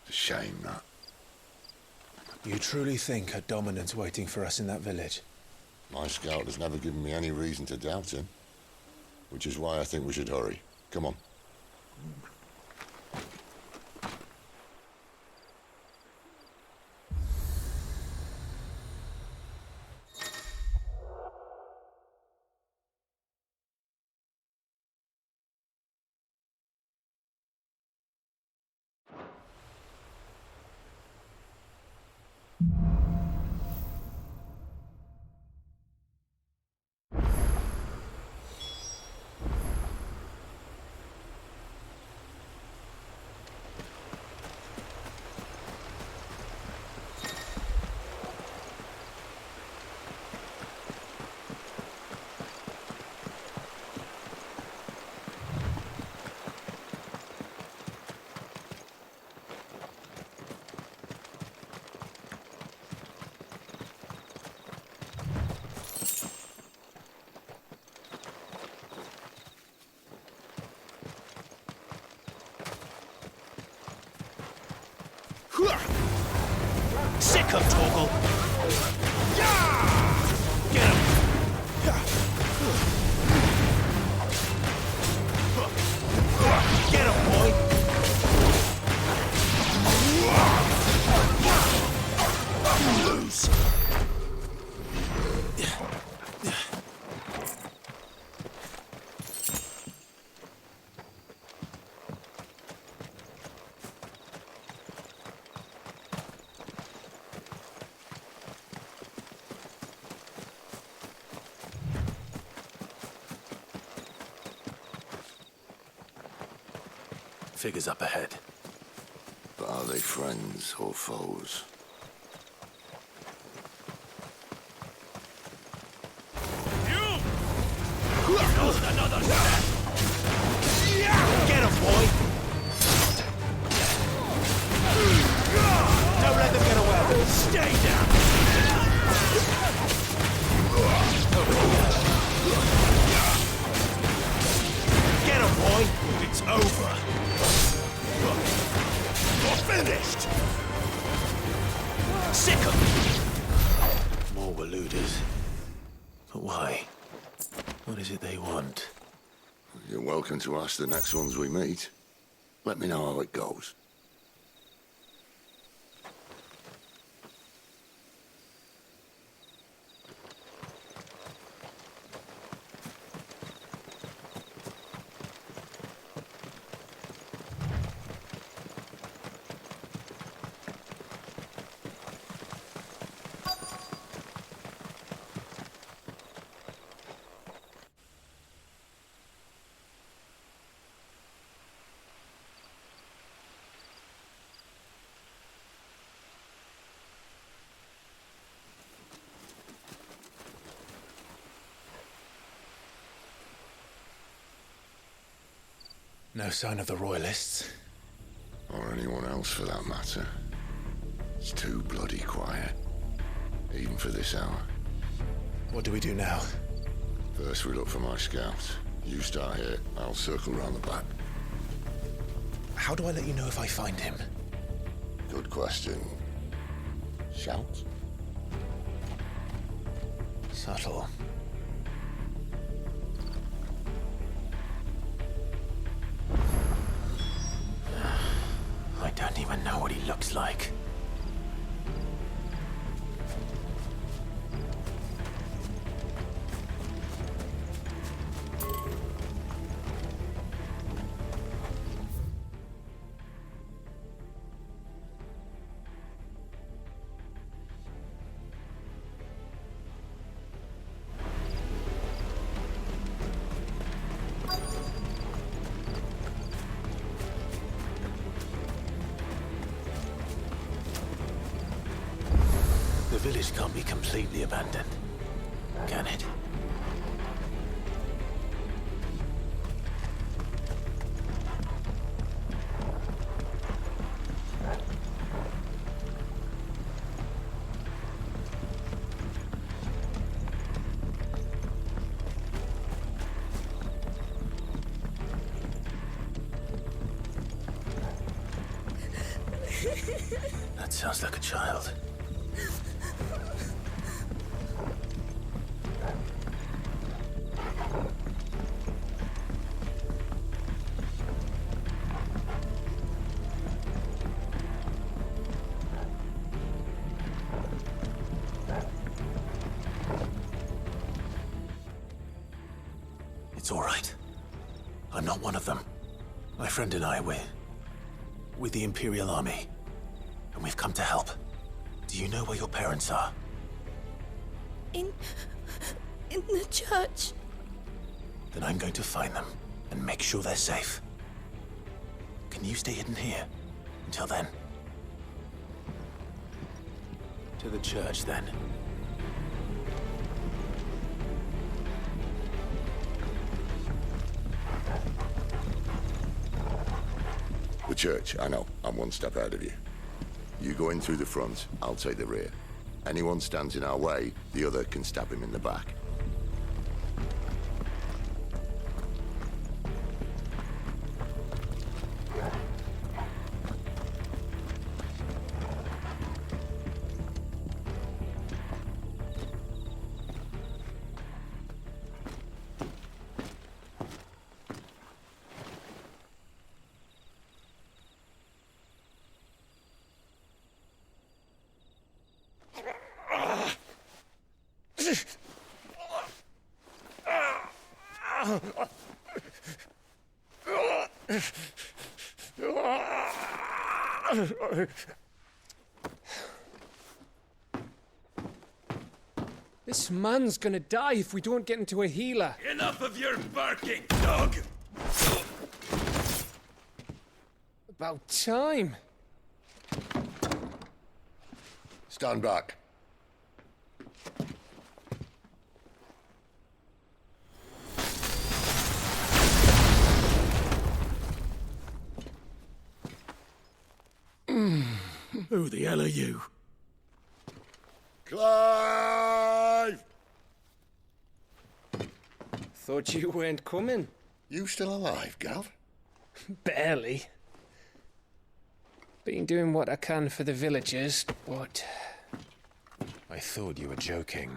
[SPEAKER 8] It's a shame, that.
[SPEAKER 6] You truly think a dominant's waiting for us in that village?
[SPEAKER 8] My scout has never given me any reason to doubt him. Which is why I think we should hurry. Come on.
[SPEAKER 13] Sick of Torgal! Get him! Get him, boy! Lose!
[SPEAKER 6] Figures up ahead.
[SPEAKER 8] But are they friends or foes?
[SPEAKER 13] Another step! Get him, boy! point? It's over. You're finished!
[SPEAKER 6] Sick of more Waluders. But why? What is it they want?
[SPEAKER 8] You're welcome to ask the next ones we meet. Let me know how it goes.
[SPEAKER 6] No sign of the Royalists.
[SPEAKER 8] Or anyone else for that matter. It's too bloody quiet. Even for this hour.
[SPEAKER 6] What do we do now?
[SPEAKER 8] First we look for my scouts. You start here, I'll circle round the back.
[SPEAKER 6] How do I let you know if I find him?
[SPEAKER 8] Good question. Shout?
[SPEAKER 6] Subtle. I don't even know what he looks like. The village can't be completely abandoned, can it? That sounds like a child. It's all right. I'm not one of them. My friend and I, we're with the Imperial Army. And we've come to help. Do you know where your parents are?
[SPEAKER 5] In the church.
[SPEAKER 6] Then I'm going to find them and make sure they're safe. Can you stay hidden here until then? To the church, then.
[SPEAKER 8] The church, I know. I'm one step ahead of you. You go in through the front, I'll take the rear. Anyone stands in our way, the other can stab him in the back.
[SPEAKER 14] This man's gonna die if we don't get into a healer.
[SPEAKER 13] Enough of your barking, dog!
[SPEAKER 14] About time.
[SPEAKER 8] Stand back.
[SPEAKER 13] Who the hell are you?
[SPEAKER 8] Clive!
[SPEAKER 14] Thought you weren't coming.
[SPEAKER 8] You still alive, Gav?
[SPEAKER 14] Barely. Been doing what I can for the villagers, but...
[SPEAKER 6] I thought you were joking.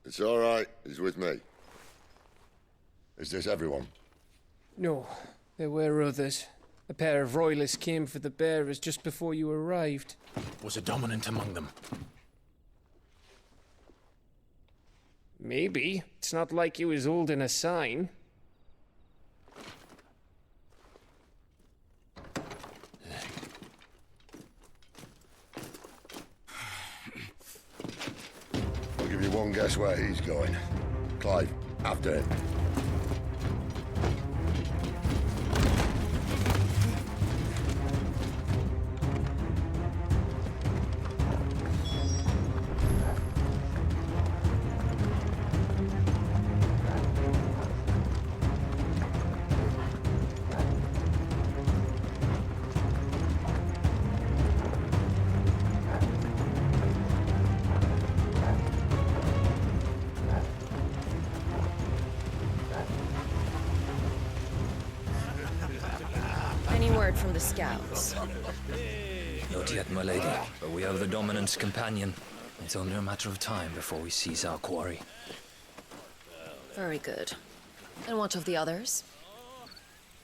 [SPEAKER 8] It's all right. He's with me. Is this everyone?
[SPEAKER 14] No, there were others. A pair of royalists came for the bearers just before you arrived.
[SPEAKER 6] Was a dominant among them?
[SPEAKER 14] Maybe. It's not like he was holding a sign.
[SPEAKER 8] I'll give you one guess where he's going. Clive, after him.
[SPEAKER 5] Any word from the scouts?
[SPEAKER 2] Not yet, my lady, but we have the dominant's companion. It's only a matter of time before we seize our quarry.
[SPEAKER 5] Very good. And what of the others?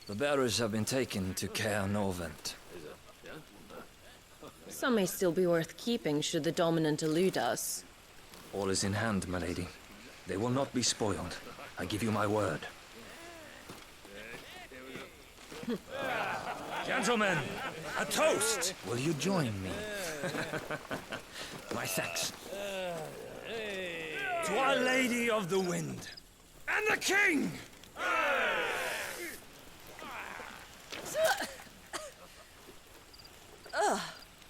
[SPEAKER 2] The bearers have been taken to Caer Novent.
[SPEAKER 5] Some may still be worth keeping should the dominant elude us.
[SPEAKER 2] All is in hand, my lady. They will not be spoiled. I give you my word. Gentlemen, a toast! Will you join me? My thanks.
[SPEAKER 13] To Our Lady of the Wind. And the King!
[SPEAKER 5] Ugh.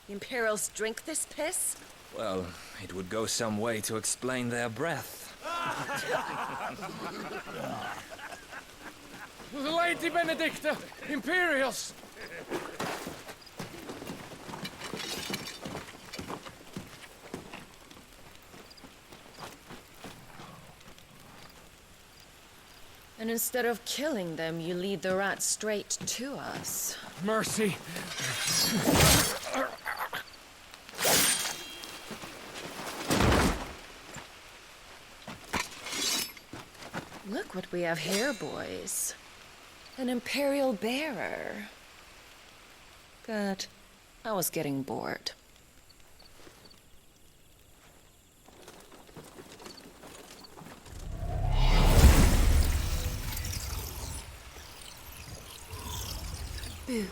[SPEAKER 5] The Imperials drink this piss?
[SPEAKER 2] Well, it would go some way to explain their breath.
[SPEAKER 14] The Lady Benedicta! Imperials!
[SPEAKER 5] And instead of killing them, you lead the rats straight to us.
[SPEAKER 14] Mercy!
[SPEAKER 5] Look what we have here, boys. An Imperial bearer. Good. I was getting bored. Boo.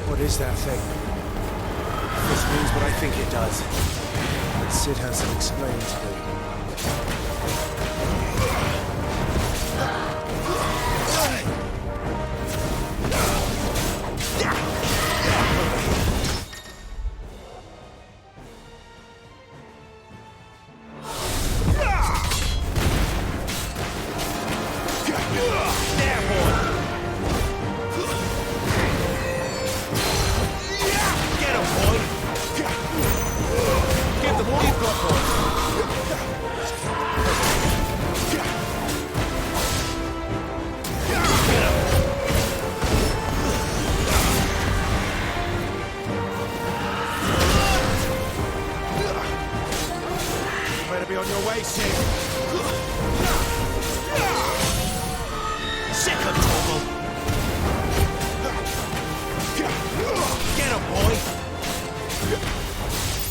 [SPEAKER 15] What is that thing? If this means what I think it does, then Sid has to explain to me.
[SPEAKER 13] Better be on your way, Sid. Second toggle. Get him, boy.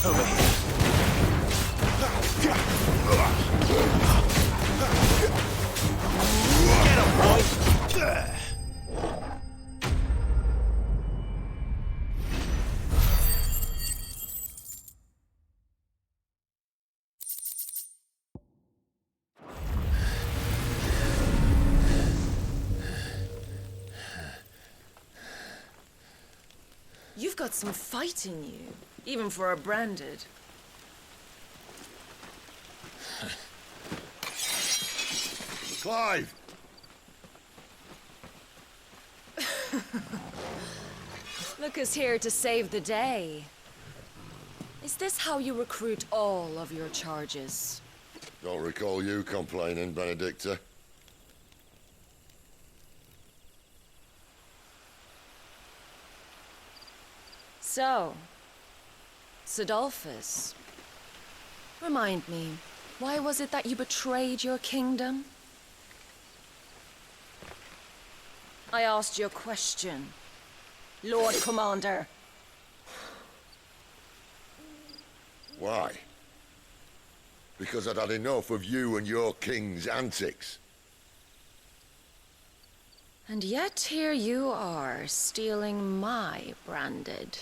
[SPEAKER 13] Over here. Get him, boy.
[SPEAKER 5] You've got some fight in you, even for a branded.
[SPEAKER 8] Clive!
[SPEAKER 5] Look who's here to save the day. Is this how you recruit all of your charges?
[SPEAKER 8] Don't recall you complaining, Benedicta.
[SPEAKER 5] So, Sidolphus, remind me, why was it that you betrayed your kingdom? I asked you a question, Lord Commander.
[SPEAKER 8] Why? Because I'd had enough of you and your king's antics.
[SPEAKER 5] And yet here you are, stealing my branded.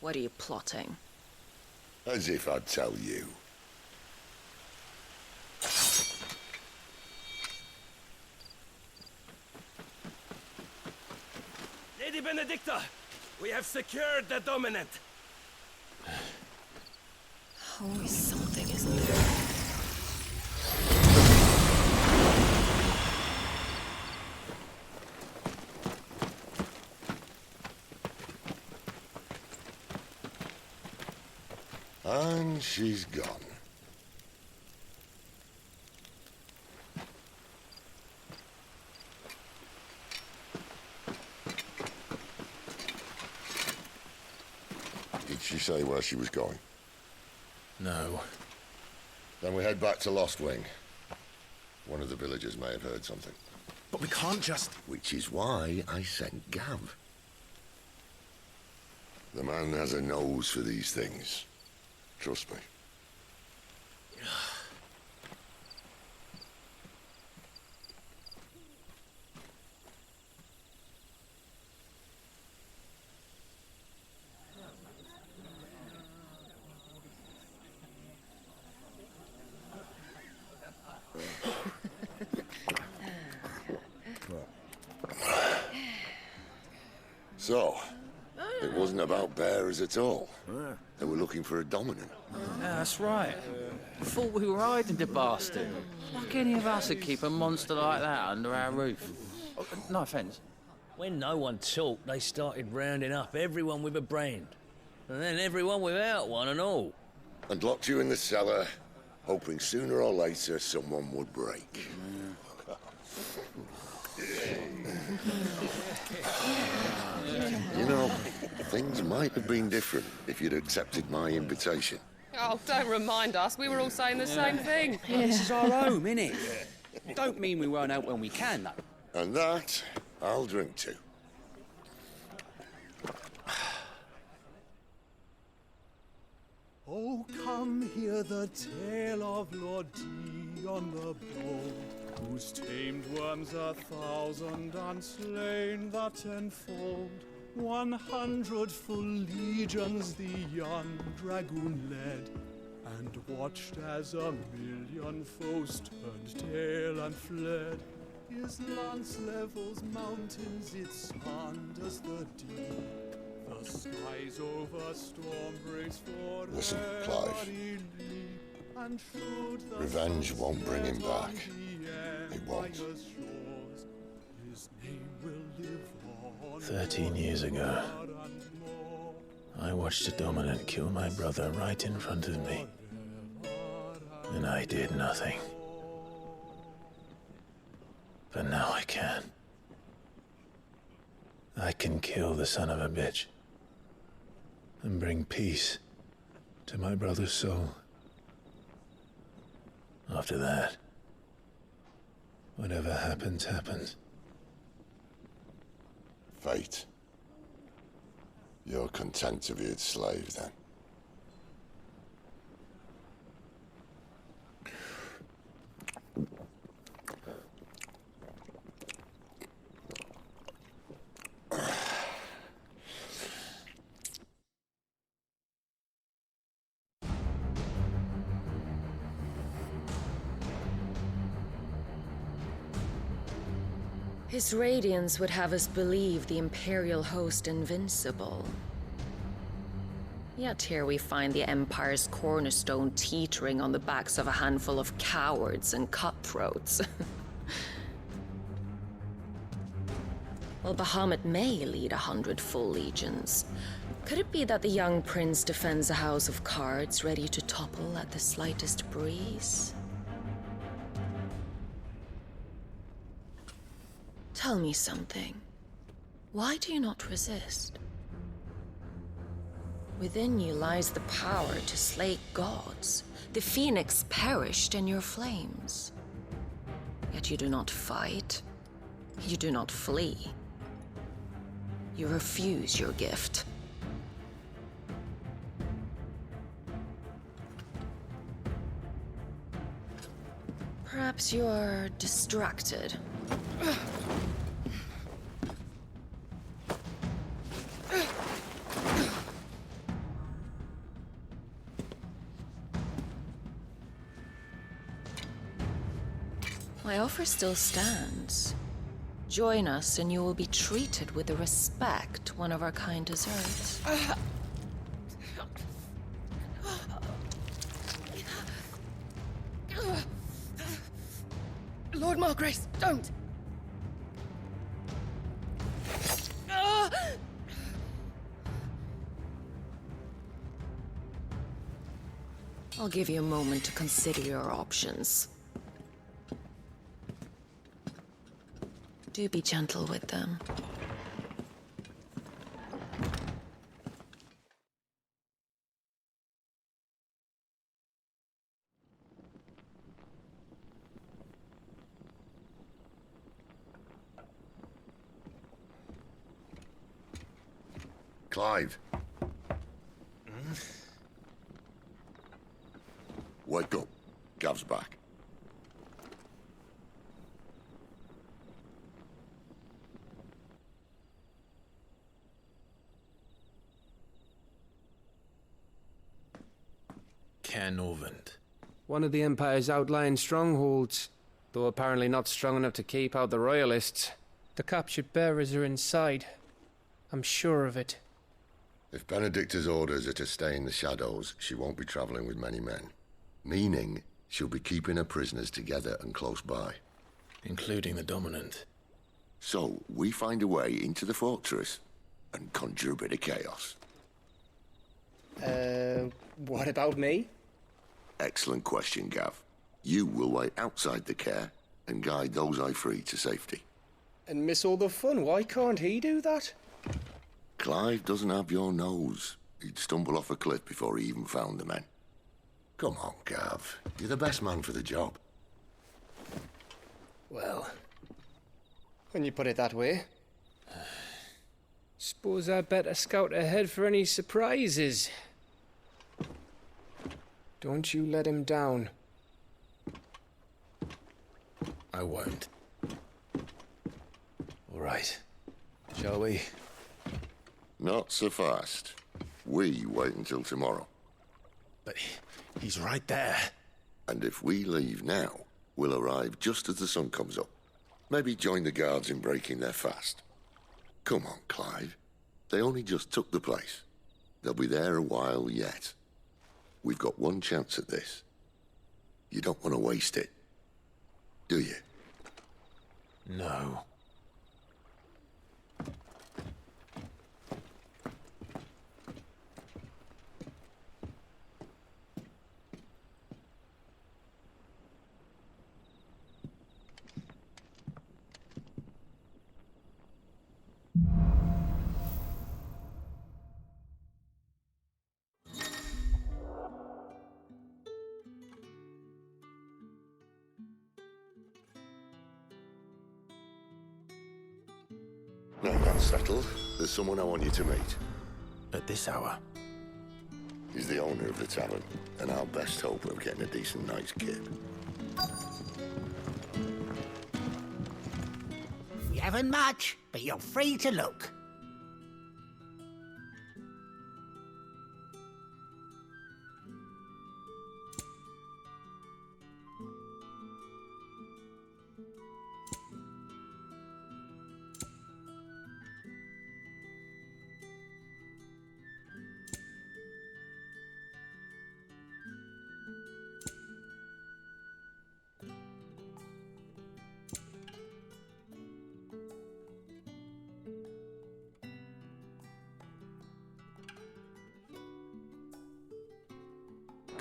[SPEAKER 5] What are you plotting?
[SPEAKER 8] As if I'd tell you.
[SPEAKER 13] Lady Benedicta, we have secured the dominant.
[SPEAKER 5] Always something, isn't there?
[SPEAKER 8] And she's gone. Did she say where she was going?
[SPEAKER 6] No.
[SPEAKER 8] Then we head back to Lost Wing. One of the villagers may have heard something.
[SPEAKER 15] But we can't just...
[SPEAKER 8] Which is why I sent Gav. The man has a nose for these things. Trust me. So, it wasn't about bearers at all. They were looking for a dominant.
[SPEAKER 9] Yeah, that's right. Thought we were hiding the bastard. Like any of us would keep a monster like that under our roof. Oh, no offence.
[SPEAKER 16] When no one talked, they started rounding up everyone with a brand. And then everyone without one and all.
[SPEAKER 8] And locked you in the cellar, hoping sooner or later someone would break. You know, things might have been different if you'd accepted my invitation.
[SPEAKER 17] Oh, don't remind us. We were all saying the same thing.
[SPEAKER 18] This is our home, innit? Don't mean we won't out when we can, though.
[SPEAKER 8] And that, I'll drink to.
[SPEAKER 19] Oh, come hear the tale of Lord Dion the Bold, whose tamed worms 1,000 and slain the tenfold. 100 full legions the young dragoon led, and watched as 1,000,000 foes turned tail and fled. His lance levels mountains, it sanders the deep. The skies over storm breaks for
[SPEAKER 8] Listen, Clive.
[SPEAKER 19] and should the
[SPEAKER 8] Revenge won't bring him back. It won't.
[SPEAKER 19] His name will live on
[SPEAKER 6] 13 years ago, I watched a dominant kill my brother right in front of me. And I did nothing. But now I can. I can kill the son of a bitch and bring peace to my brother's soul. After that, whatever happens, happens.
[SPEAKER 8] Fate. You're content to be its slave, then?
[SPEAKER 5] His radiance would have us believe the Imperial host invincible. Yet here we find the Empire's cornerstone teetering on the backs of a handful of cowards and cutthroats. Well, Bahamut may lead 100 full legions. Could it be that the young prince defends a house of cards ready to topple at the slightest breeze? Tell me something. Why do you not resist? Within you lies the power to slay gods. The phoenix perished in your flames. Yet you do not fight. You do not flee. You refuse your gift. Perhaps you are distracted. My offer still stands. Join us and you will be treated with the respect one of our kind deserves.
[SPEAKER 17] Lord Margrace, don't!
[SPEAKER 5] I'll give you a moment to consider your options. Do be gentle with them.
[SPEAKER 8] Clive. Wake up. Gav's back.
[SPEAKER 6] Norvend.
[SPEAKER 14] One of the Empire's outlying strongholds, though apparently not strong enough to keep out the Royalists. The captured bearers are inside. I'm sure of it.
[SPEAKER 8] If Benedicta's orders are to stay in the shadows, she won't be traveling with many men. Meaning, she'll be keeping her prisoners together and close by.
[SPEAKER 6] Including the Dominant.
[SPEAKER 8] So, we find a way into the fortress and conjure a bit of chaos.
[SPEAKER 14] What about me?
[SPEAKER 8] Excellent question, Gav. You will wait outside the care and guide those I free to safety.
[SPEAKER 14] And miss all the fun. Why can't he do that?
[SPEAKER 8] Clive doesn't have your nose. He'd stumble off a cliff before he even found the men. Come on, Gav. You're the best man for the job.
[SPEAKER 14] Well, when you put it that way. Suppose I'd better scout ahead for any surprises. Don't you let him down.
[SPEAKER 6] I won't. All right. Shall we?
[SPEAKER 8] Not so fast. We wait until tomorrow.
[SPEAKER 6] But he's right there.
[SPEAKER 8] And if we leave now, we'll arrive just as the sun comes up. Maybe join the guards in breaking their fast. Come on, Clive. They only just took the place. They'll be there a while yet. We've got one chance at this. You don't want to waste it, do you?
[SPEAKER 6] No.
[SPEAKER 8] Now that's settled. There's someone I want you to meet.
[SPEAKER 6] At this hour?
[SPEAKER 8] He's the owner of the tavern, and our best hope of getting a decent night's kip.
[SPEAKER 20] We haven't much, but you're free to look.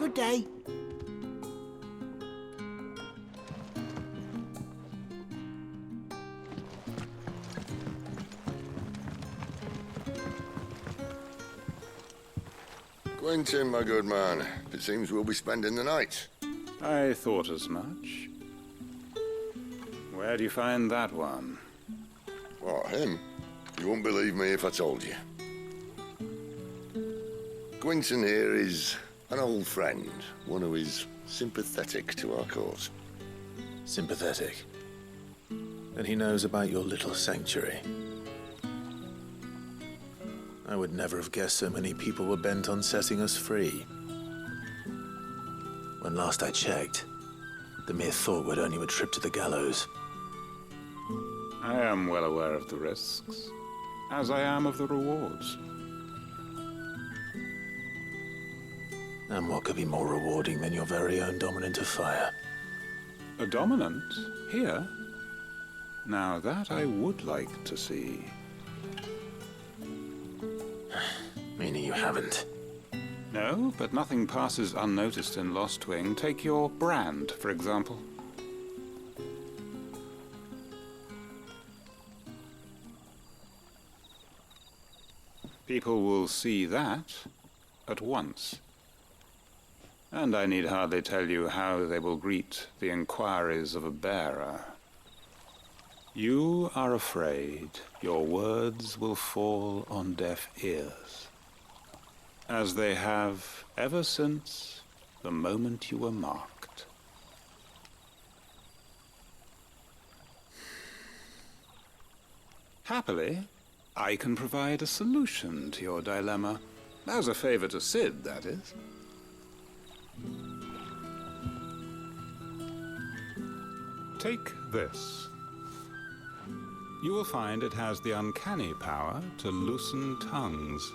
[SPEAKER 20] Good day.
[SPEAKER 8] Quentin, my good man. It seems we'll be spending the night.
[SPEAKER 21] I thought as much. Where do you find that one?
[SPEAKER 8] What, him? You wouldn't believe me if I told you. Quentin here is an old friend, one who is sympathetic to our cause.
[SPEAKER 6] Sympathetic? And he knows about your little sanctuary. I would never have guessed so many people were bent on setting us free. When last I checked, the mere thought would earn you a trip to the gallows.
[SPEAKER 21] I am well aware of the risks, as I am of the rewards.
[SPEAKER 6] And what could be more rewarding than your very own dominant of fire?
[SPEAKER 21] A dominant? Here? Now that I would like to see.
[SPEAKER 6] Meaning you haven't?
[SPEAKER 21] No, but nothing passes unnoticed in Lost Wing. Take your brand, for example. People will see that at once. And I need hardly tell you how they will greet the inquiries of a bearer. You are afraid your words will fall on deaf ears, as they have ever since the moment you were marked. Happily, I can provide a solution to your dilemma, as a favor to Sid, that is. Take this. You will find it has the uncanny power to loosen tongues.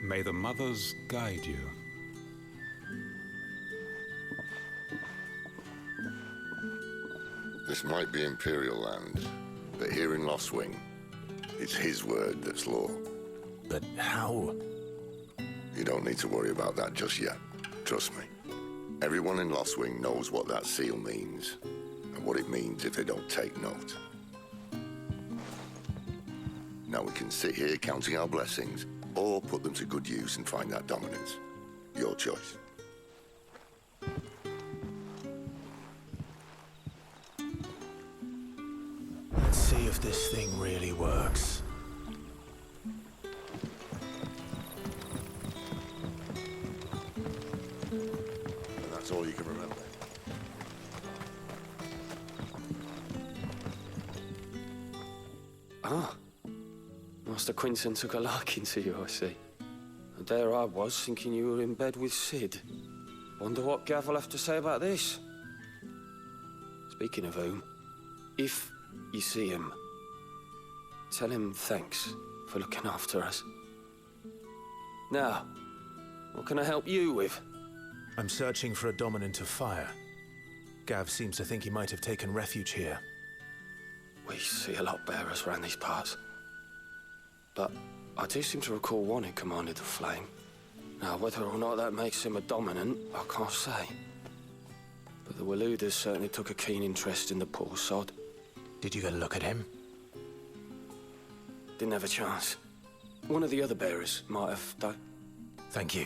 [SPEAKER 21] May the mothers guide you.
[SPEAKER 8] This might be Imperial land, but here in Lost Wing, it's his word that's law.
[SPEAKER 6] But how?
[SPEAKER 8] You don't need to worry about that just yet. Trust me. Everyone in Lost Wing knows what that seal means, and what it means if they don't take note. Now we can sit here counting our blessings, or put them to good use and find that dominance. Your choice.
[SPEAKER 6] Let's see if this thing really works.
[SPEAKER 8] And that's all you can remember.
[SPEAKER 14] Ah. Master Quinton took a liking to you, I see. And there I was, thinking you were in bed with Sid. Wonder what Gav will have to say about this. Speaking of whom, if you see him, tell him thanks for looking after us. Now, what can I help you with?
[SPEAKER 6] I'm searching for a dominant of fire. Gav seems to think he might have taken refuge here.
[SPEAKER 14] We see a lot bearers around these parts. But I do seem to recall one who commanded the flame. Now, whether or not that makes him a dominant, I can't say. But the Waluders certainly took a keen interest in the poor sod.
[SPEAKER 6] Did you get a look at him?
[SPEAKER 14] Didn't have a chance. One of the other bearers might have, though.
[SPEAKER 6] Thank you.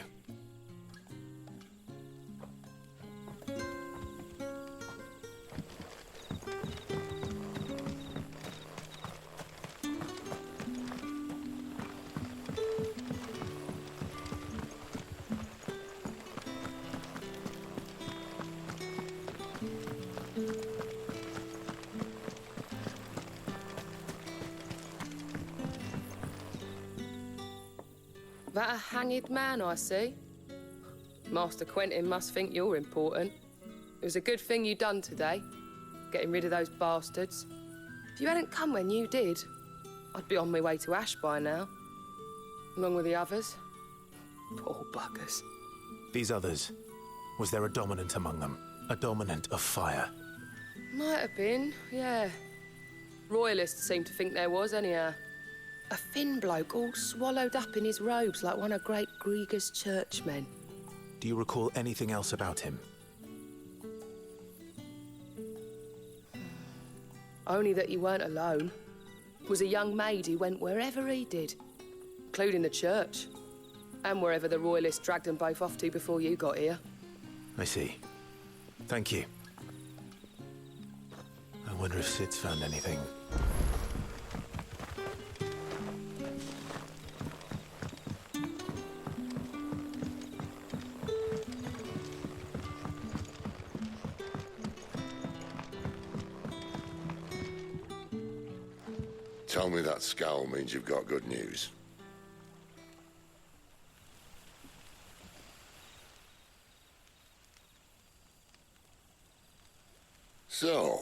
[SPEAKER 17] That a hanged man I see? Master Quentin must think you're important. It was a good thing you done today, getting rid of those bastards. If you hadn't come when you did, I'd be on my way to Ash by now, along with the others. Poor buggers.
[SPEAKER 6] These others, was there a dominant among them? A dominant of fire?
[SPEAKER 17] Might have been, yeah. Royalists seem to think there was, anyhow. A thin bloke all swallowed up in his robes like one of great Grieger's churchmen.
[SPEAKER 15] Do you recall anything else about him?
[SPEAKER 17] Only that he weren't alone. Was a young maid who went wherever he did, including the church, and wherever the royalists dragged them both off to before you got here.
[SPEAKER 15] I see. Thank you. I wonder if Sid's found anything.
[SPEAKER 8] Tell me that scowl means you've got good news. So,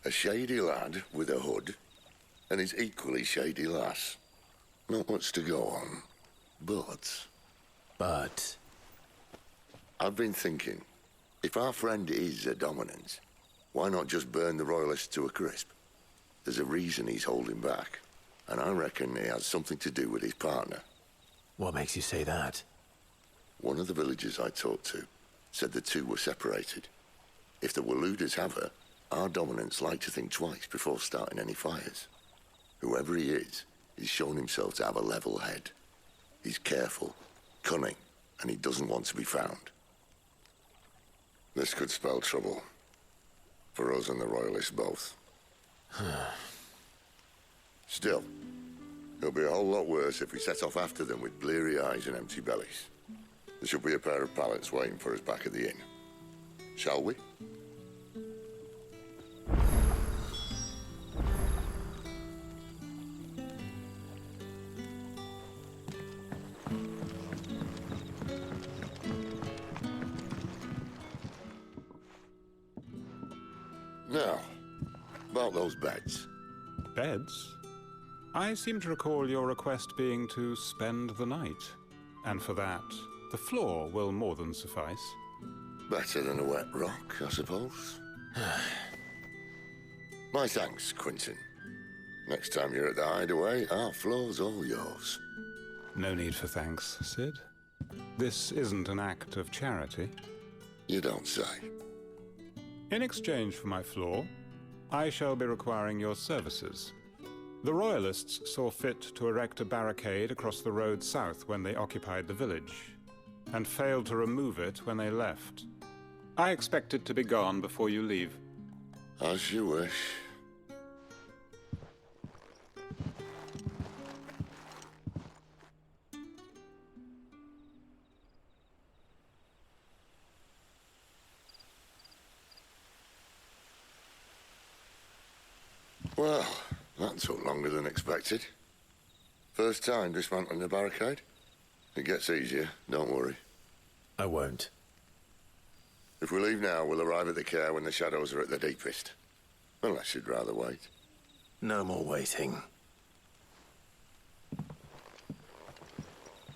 [SPEAKER 8] a shady lad with a hood, and his equally shady lass. Not much to go on, but... I've been thinking, if our friend is a dominant, why not just burn the royalists to a crisp? There's a reason he's holding back, and I reckon he has something to do with his partner.
[SPEAKER 15] What makes you say that?
[SPEAKER 8] One of the villagers I talked to said the two were separated. If the Waluders have her, our dominants like to think twice before starting any fires. Whoever he is, he's shown himself to have a level head. He's careful, cunning, and he doesn't want to be found. This could spell trouble. For us and the royalists both. Still, it'll be a whole lot worse if we set off after them with bleary eyes and empty bellies. There should be a pair of pallets waiting for us back at the inn. Shall we? Now, about those beds.
[SPEAKER 21] Beds? I seem to recall your request being to spend the night. And for that, the floor will more than suffice.
[SPEAKER 8] Better than a wet rock, I suppose. My thanks, Quentin. Next time you're at the hideaway, our floor's all yours.
[SPEAKER 21] No need for thanks, Sid. This isn't an act of charity.
[SPEAKER 8] You don't say.
[SPEAKER 21] In exchange for my floor, I shall be requiring your services. The Royalists saw fit to erect a barricade across the road south when they occupied the village, and failed to remove it when they left. I expect it to be gone before you leave.
[SPEAKER 8] As you wish. Well, that took longer than expected. First time dismantling the barricade? It gets easier, don't worry.
[SPEAKER 15] I won't.
[SPEAKER 8] If we leave now, we'll arrive at the care when the shadows are at their deepest. Unless you'd rather wait.
[SPEAKER 15] No more waiting.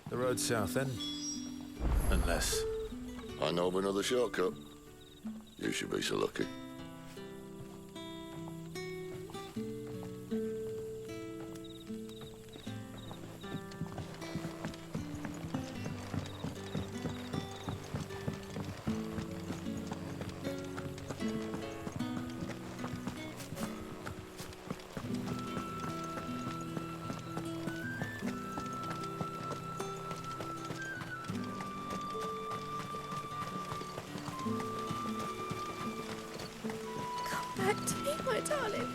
[SPEAKER 15] The road south, then? Unless...
[SPEAKER 8] I know of another shortcut. You should be so lucky.
[SPEAKER 5] Back to me, my darling.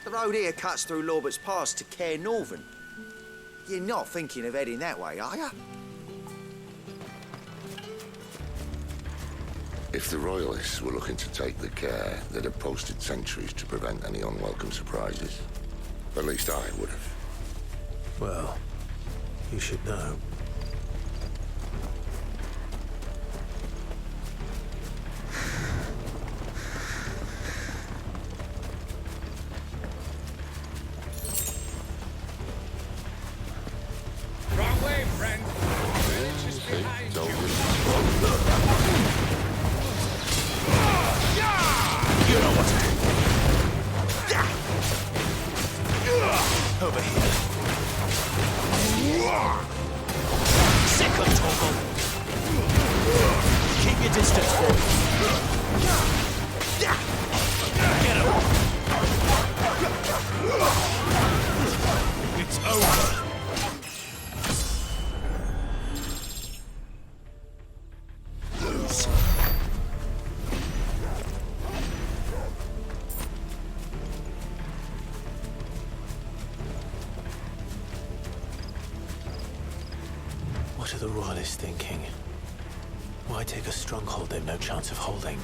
[SPEAKER 3] The road here cuts through Lorbert's Pass to Care Northern. You're not thinking of heading that way, are you?
[SPEAKER 8] If the Royalists were looking to take the care, they'd have posted sentries to prevent any unwelcome surprises. At least I would have.
[SPEAKER 15] Well, you should know.
[SPEAKER 13] Wrong way, friend. Village is behind you.
[SPEAKER 8] Get
[SPEAKER 6] What are the Royalists thinking? Why take a stronghold they've no chance of holding?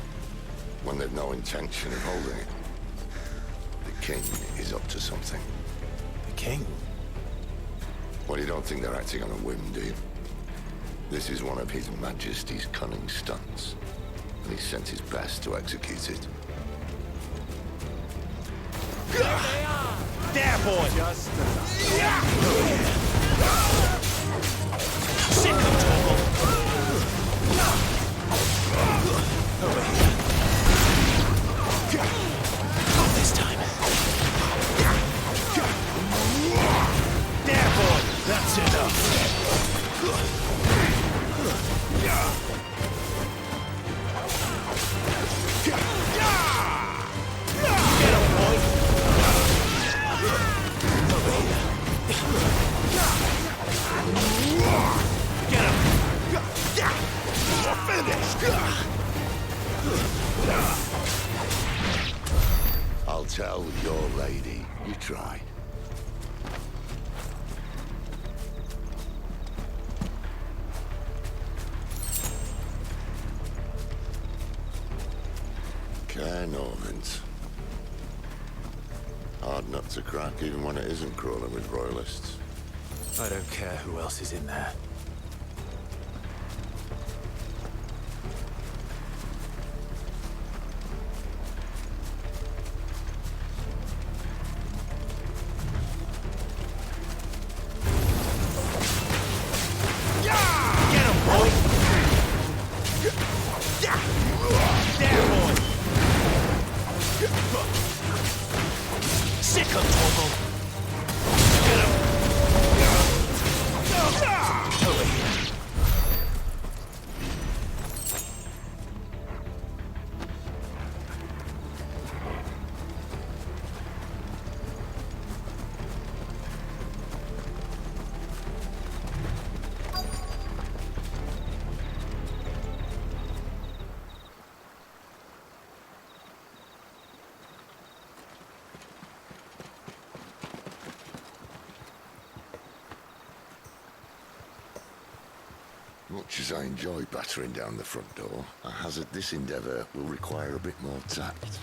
[SPEAKER 8] When they've no intention of holding it. The king is up to something.
[SPEAKER 6] The king?
[SPEAKER 8] Well, you don't think they're acting on a whim, do you? This is one of His Majesty's cunning stunts, and he's sent his best to execute it.
[SPEAKER 13] There they are! There, boy! Just
[SPEAKER 6] Sick of trouble! Over here. Not this time.
[SPEAKER 13] there, boy!
[SPEAKER 6] That's enough.
[SPEAKER 13] Get him, boy!
[SPEAKER 6] Over here.
[SPEAKER 13] Get him!
[SPEAKER 8] You're finished! I'll tell your lady you tried. Normans. Hard nut to crack even when it isn't crawling with royalists.
[SPEAKER 6] I don't care who else is in there.
[SPEAKER 13] Get him, boy! There, boy!
[SPEAKER 6] Sick of trouble!
[SPEAKER 13] Get him!
[SPEAKER 6] Over here.
[SPEAKER 8] Much as I enjoy battering down the front door, I hazard this endeavour will require a bit more tact.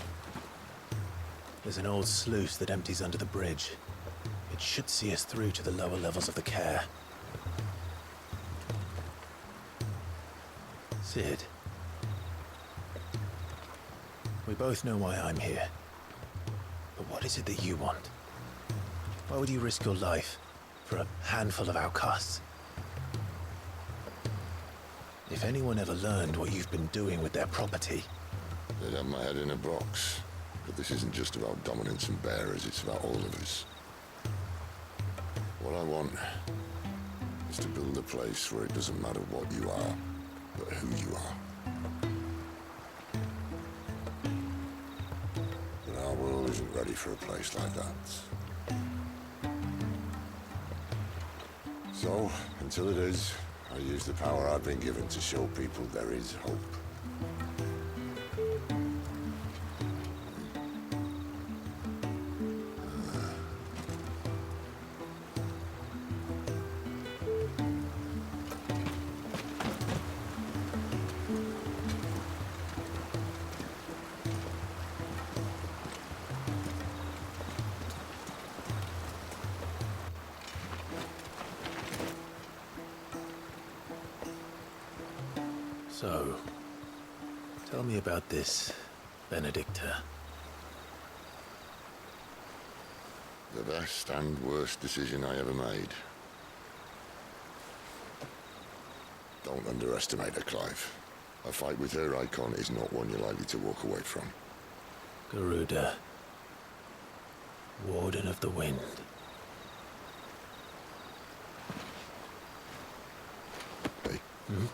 [SPEAKER 6] There's an old sluice that empties under the bridge. It should see us through to the lower levels of the care. Sid. We both know why I'm here. But what is it that you want? Why would you risk your life for a handful of outcasts? If anyone ever learned what you've been doing with their property...
[SPEAKER 8] They'd have my head in a box. But this isn't just about dominance and bearers, it's about all of us. What I want is to build a place where it doesn't matter what you are, but who you are. But our world isn't ready for a place like that. So, until it is, I use the power I've been given to show people there is hope.
[SPEAKER 6] So, tell me about this, Benedicta.
[SPEAKER 8] The best and worst decision I ever made. Don't underestimate her, Clive. A fight with her icon is not one you're likely to walk away from.
[SPEAKER 6] Garuda. Warden of the Wind.
[SPEAKER 8] Hey.
[SPEAKER 6] Hmm?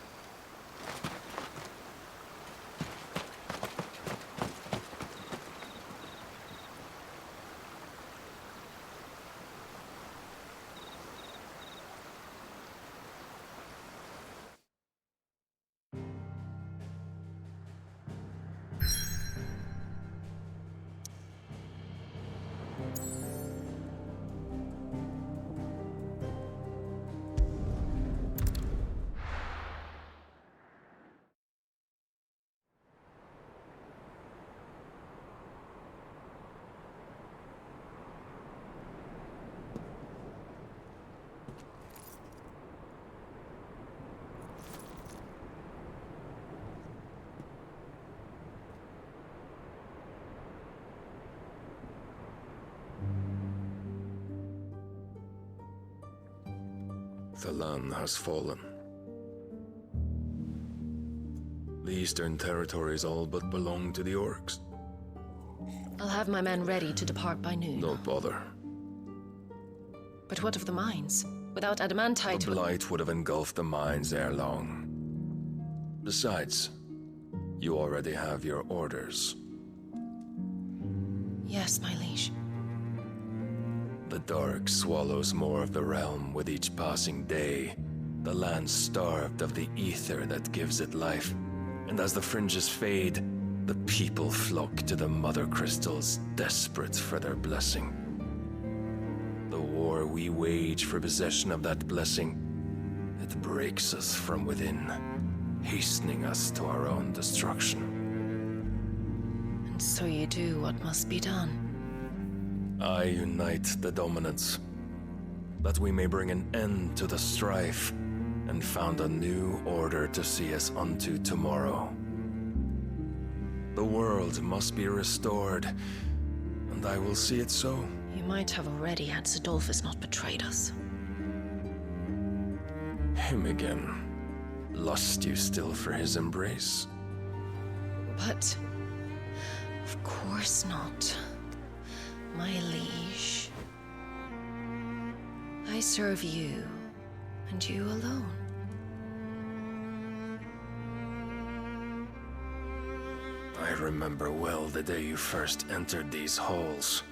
[SPEAKER 14] The land has fallen. The Eastern Territories all but belong to the orcs.
[SPEAKER 5] I'll have my men ready to depart by noon.
[SPEAKER 14] Don't bother.
[SPEAKER 5] But what of the mines? Without adamantite...
[SPEAKER 14] The blight would have engulfed the mines ere long. Besides, you already have your orders.
[SPEAKER 5] Yes, my liege.
[SPEAKER 14] The dark swallows more of the realm with each passing day. The land starved of the ether that gives it life. And as the fringes fade, the people flock to the mother crystals, desperate for their blessing. The war we wage for possession of that blessing, it breaks us from within, hastening us to our own destruction.
[SPEAKER 5] And so you do what must be done.
[SPEAKER 14] I unite the dominants, that we may bring an end to the strife, and found a new order to see us unto tomorrow. The world must be restored, and I will see it so.
[SPEAKER 5] You might have already had Sidolphus not betrayed us.
[SPEAKER 14] Him again. Lust you still for his embrace?
[SPEAKER 5] But... of course not. My liege. I serve you, and you alone.
[SPEAKER 14] I remember well the day you first entered these halls.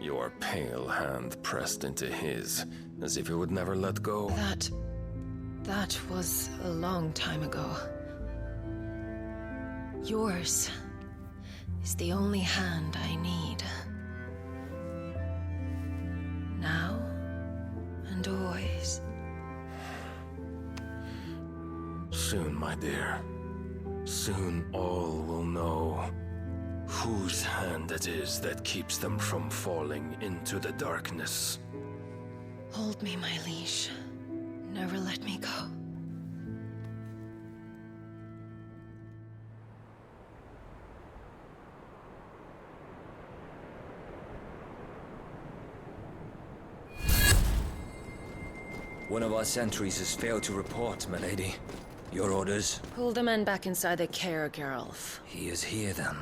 [SPEAKER 14] Your pale hand pressed into his, as if it would never let go.
[SPEAKER 5] That was a long time ago. Yours is the only hand I need. Now and always.
[SPEAKER 14] Soon, my dear. Soon all will know whose hand it is that keeps them from falling into the darkness.
[SPEAKER 5] Hold me, my liege. Never let me go.
[SPEAKER 10] One of our sentries has failed to report, my lady. Your orders?
[SPEAKER 5] Pull the men back inside the care, Geralf.
[SPEAKER 10] He is here, then.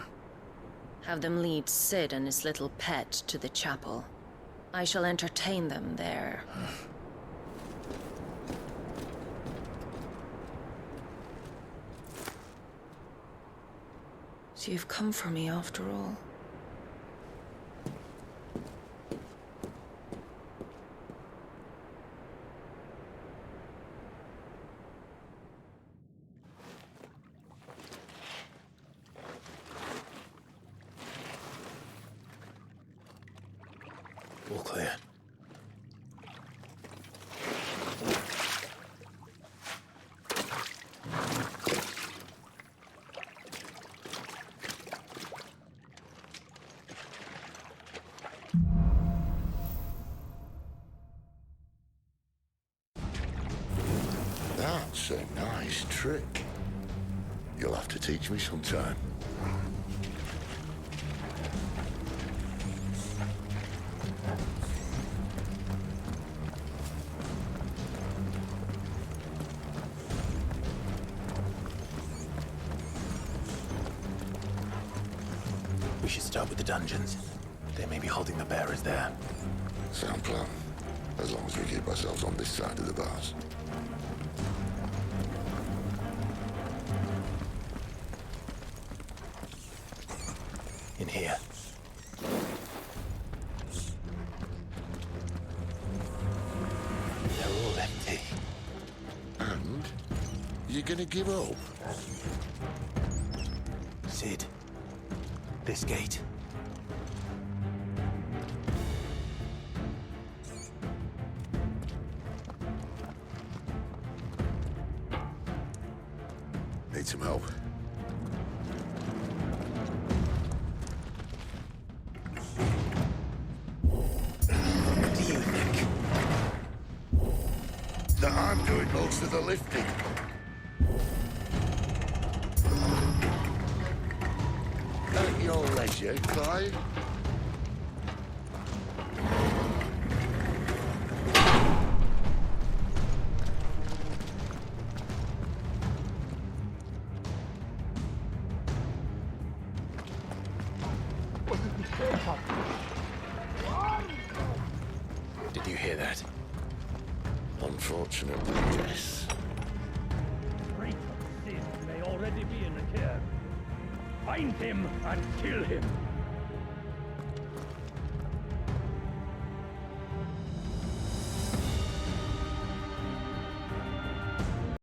[SPEAKER 5] Have them lead Sid and his little pet to the chapel. I shall entertain them there. So you've come for me after all.
[SPEAKER 6] All clear.
[SPEAKER 8] That's a nice trick. You'll have to teach me sometime.
[SPEAKER 6] We should start with the dungeons. They may be holding the bearers there.
[SPEAKER 8] Sound plan. As long as we keep ourselves on this side of the bars.
[SPEAKER 6] In here. They're all empty.
[SPEAKER 8] And? You're gonna give up?
[SPEAKER 6] Sid. This gate.
[SPEAKER 8] Need some help.
[SPEAKER 6] What do you think?
[SPEAKER 8] That I'm doing most of the lifting. At your leisure, Clive.
[SPEAKER 6] Did you hear that?
[SPEAKER 8] Unfortunately, yes.
[SPEAKER 4] Sin may already be in the cairn. Find him and kill him.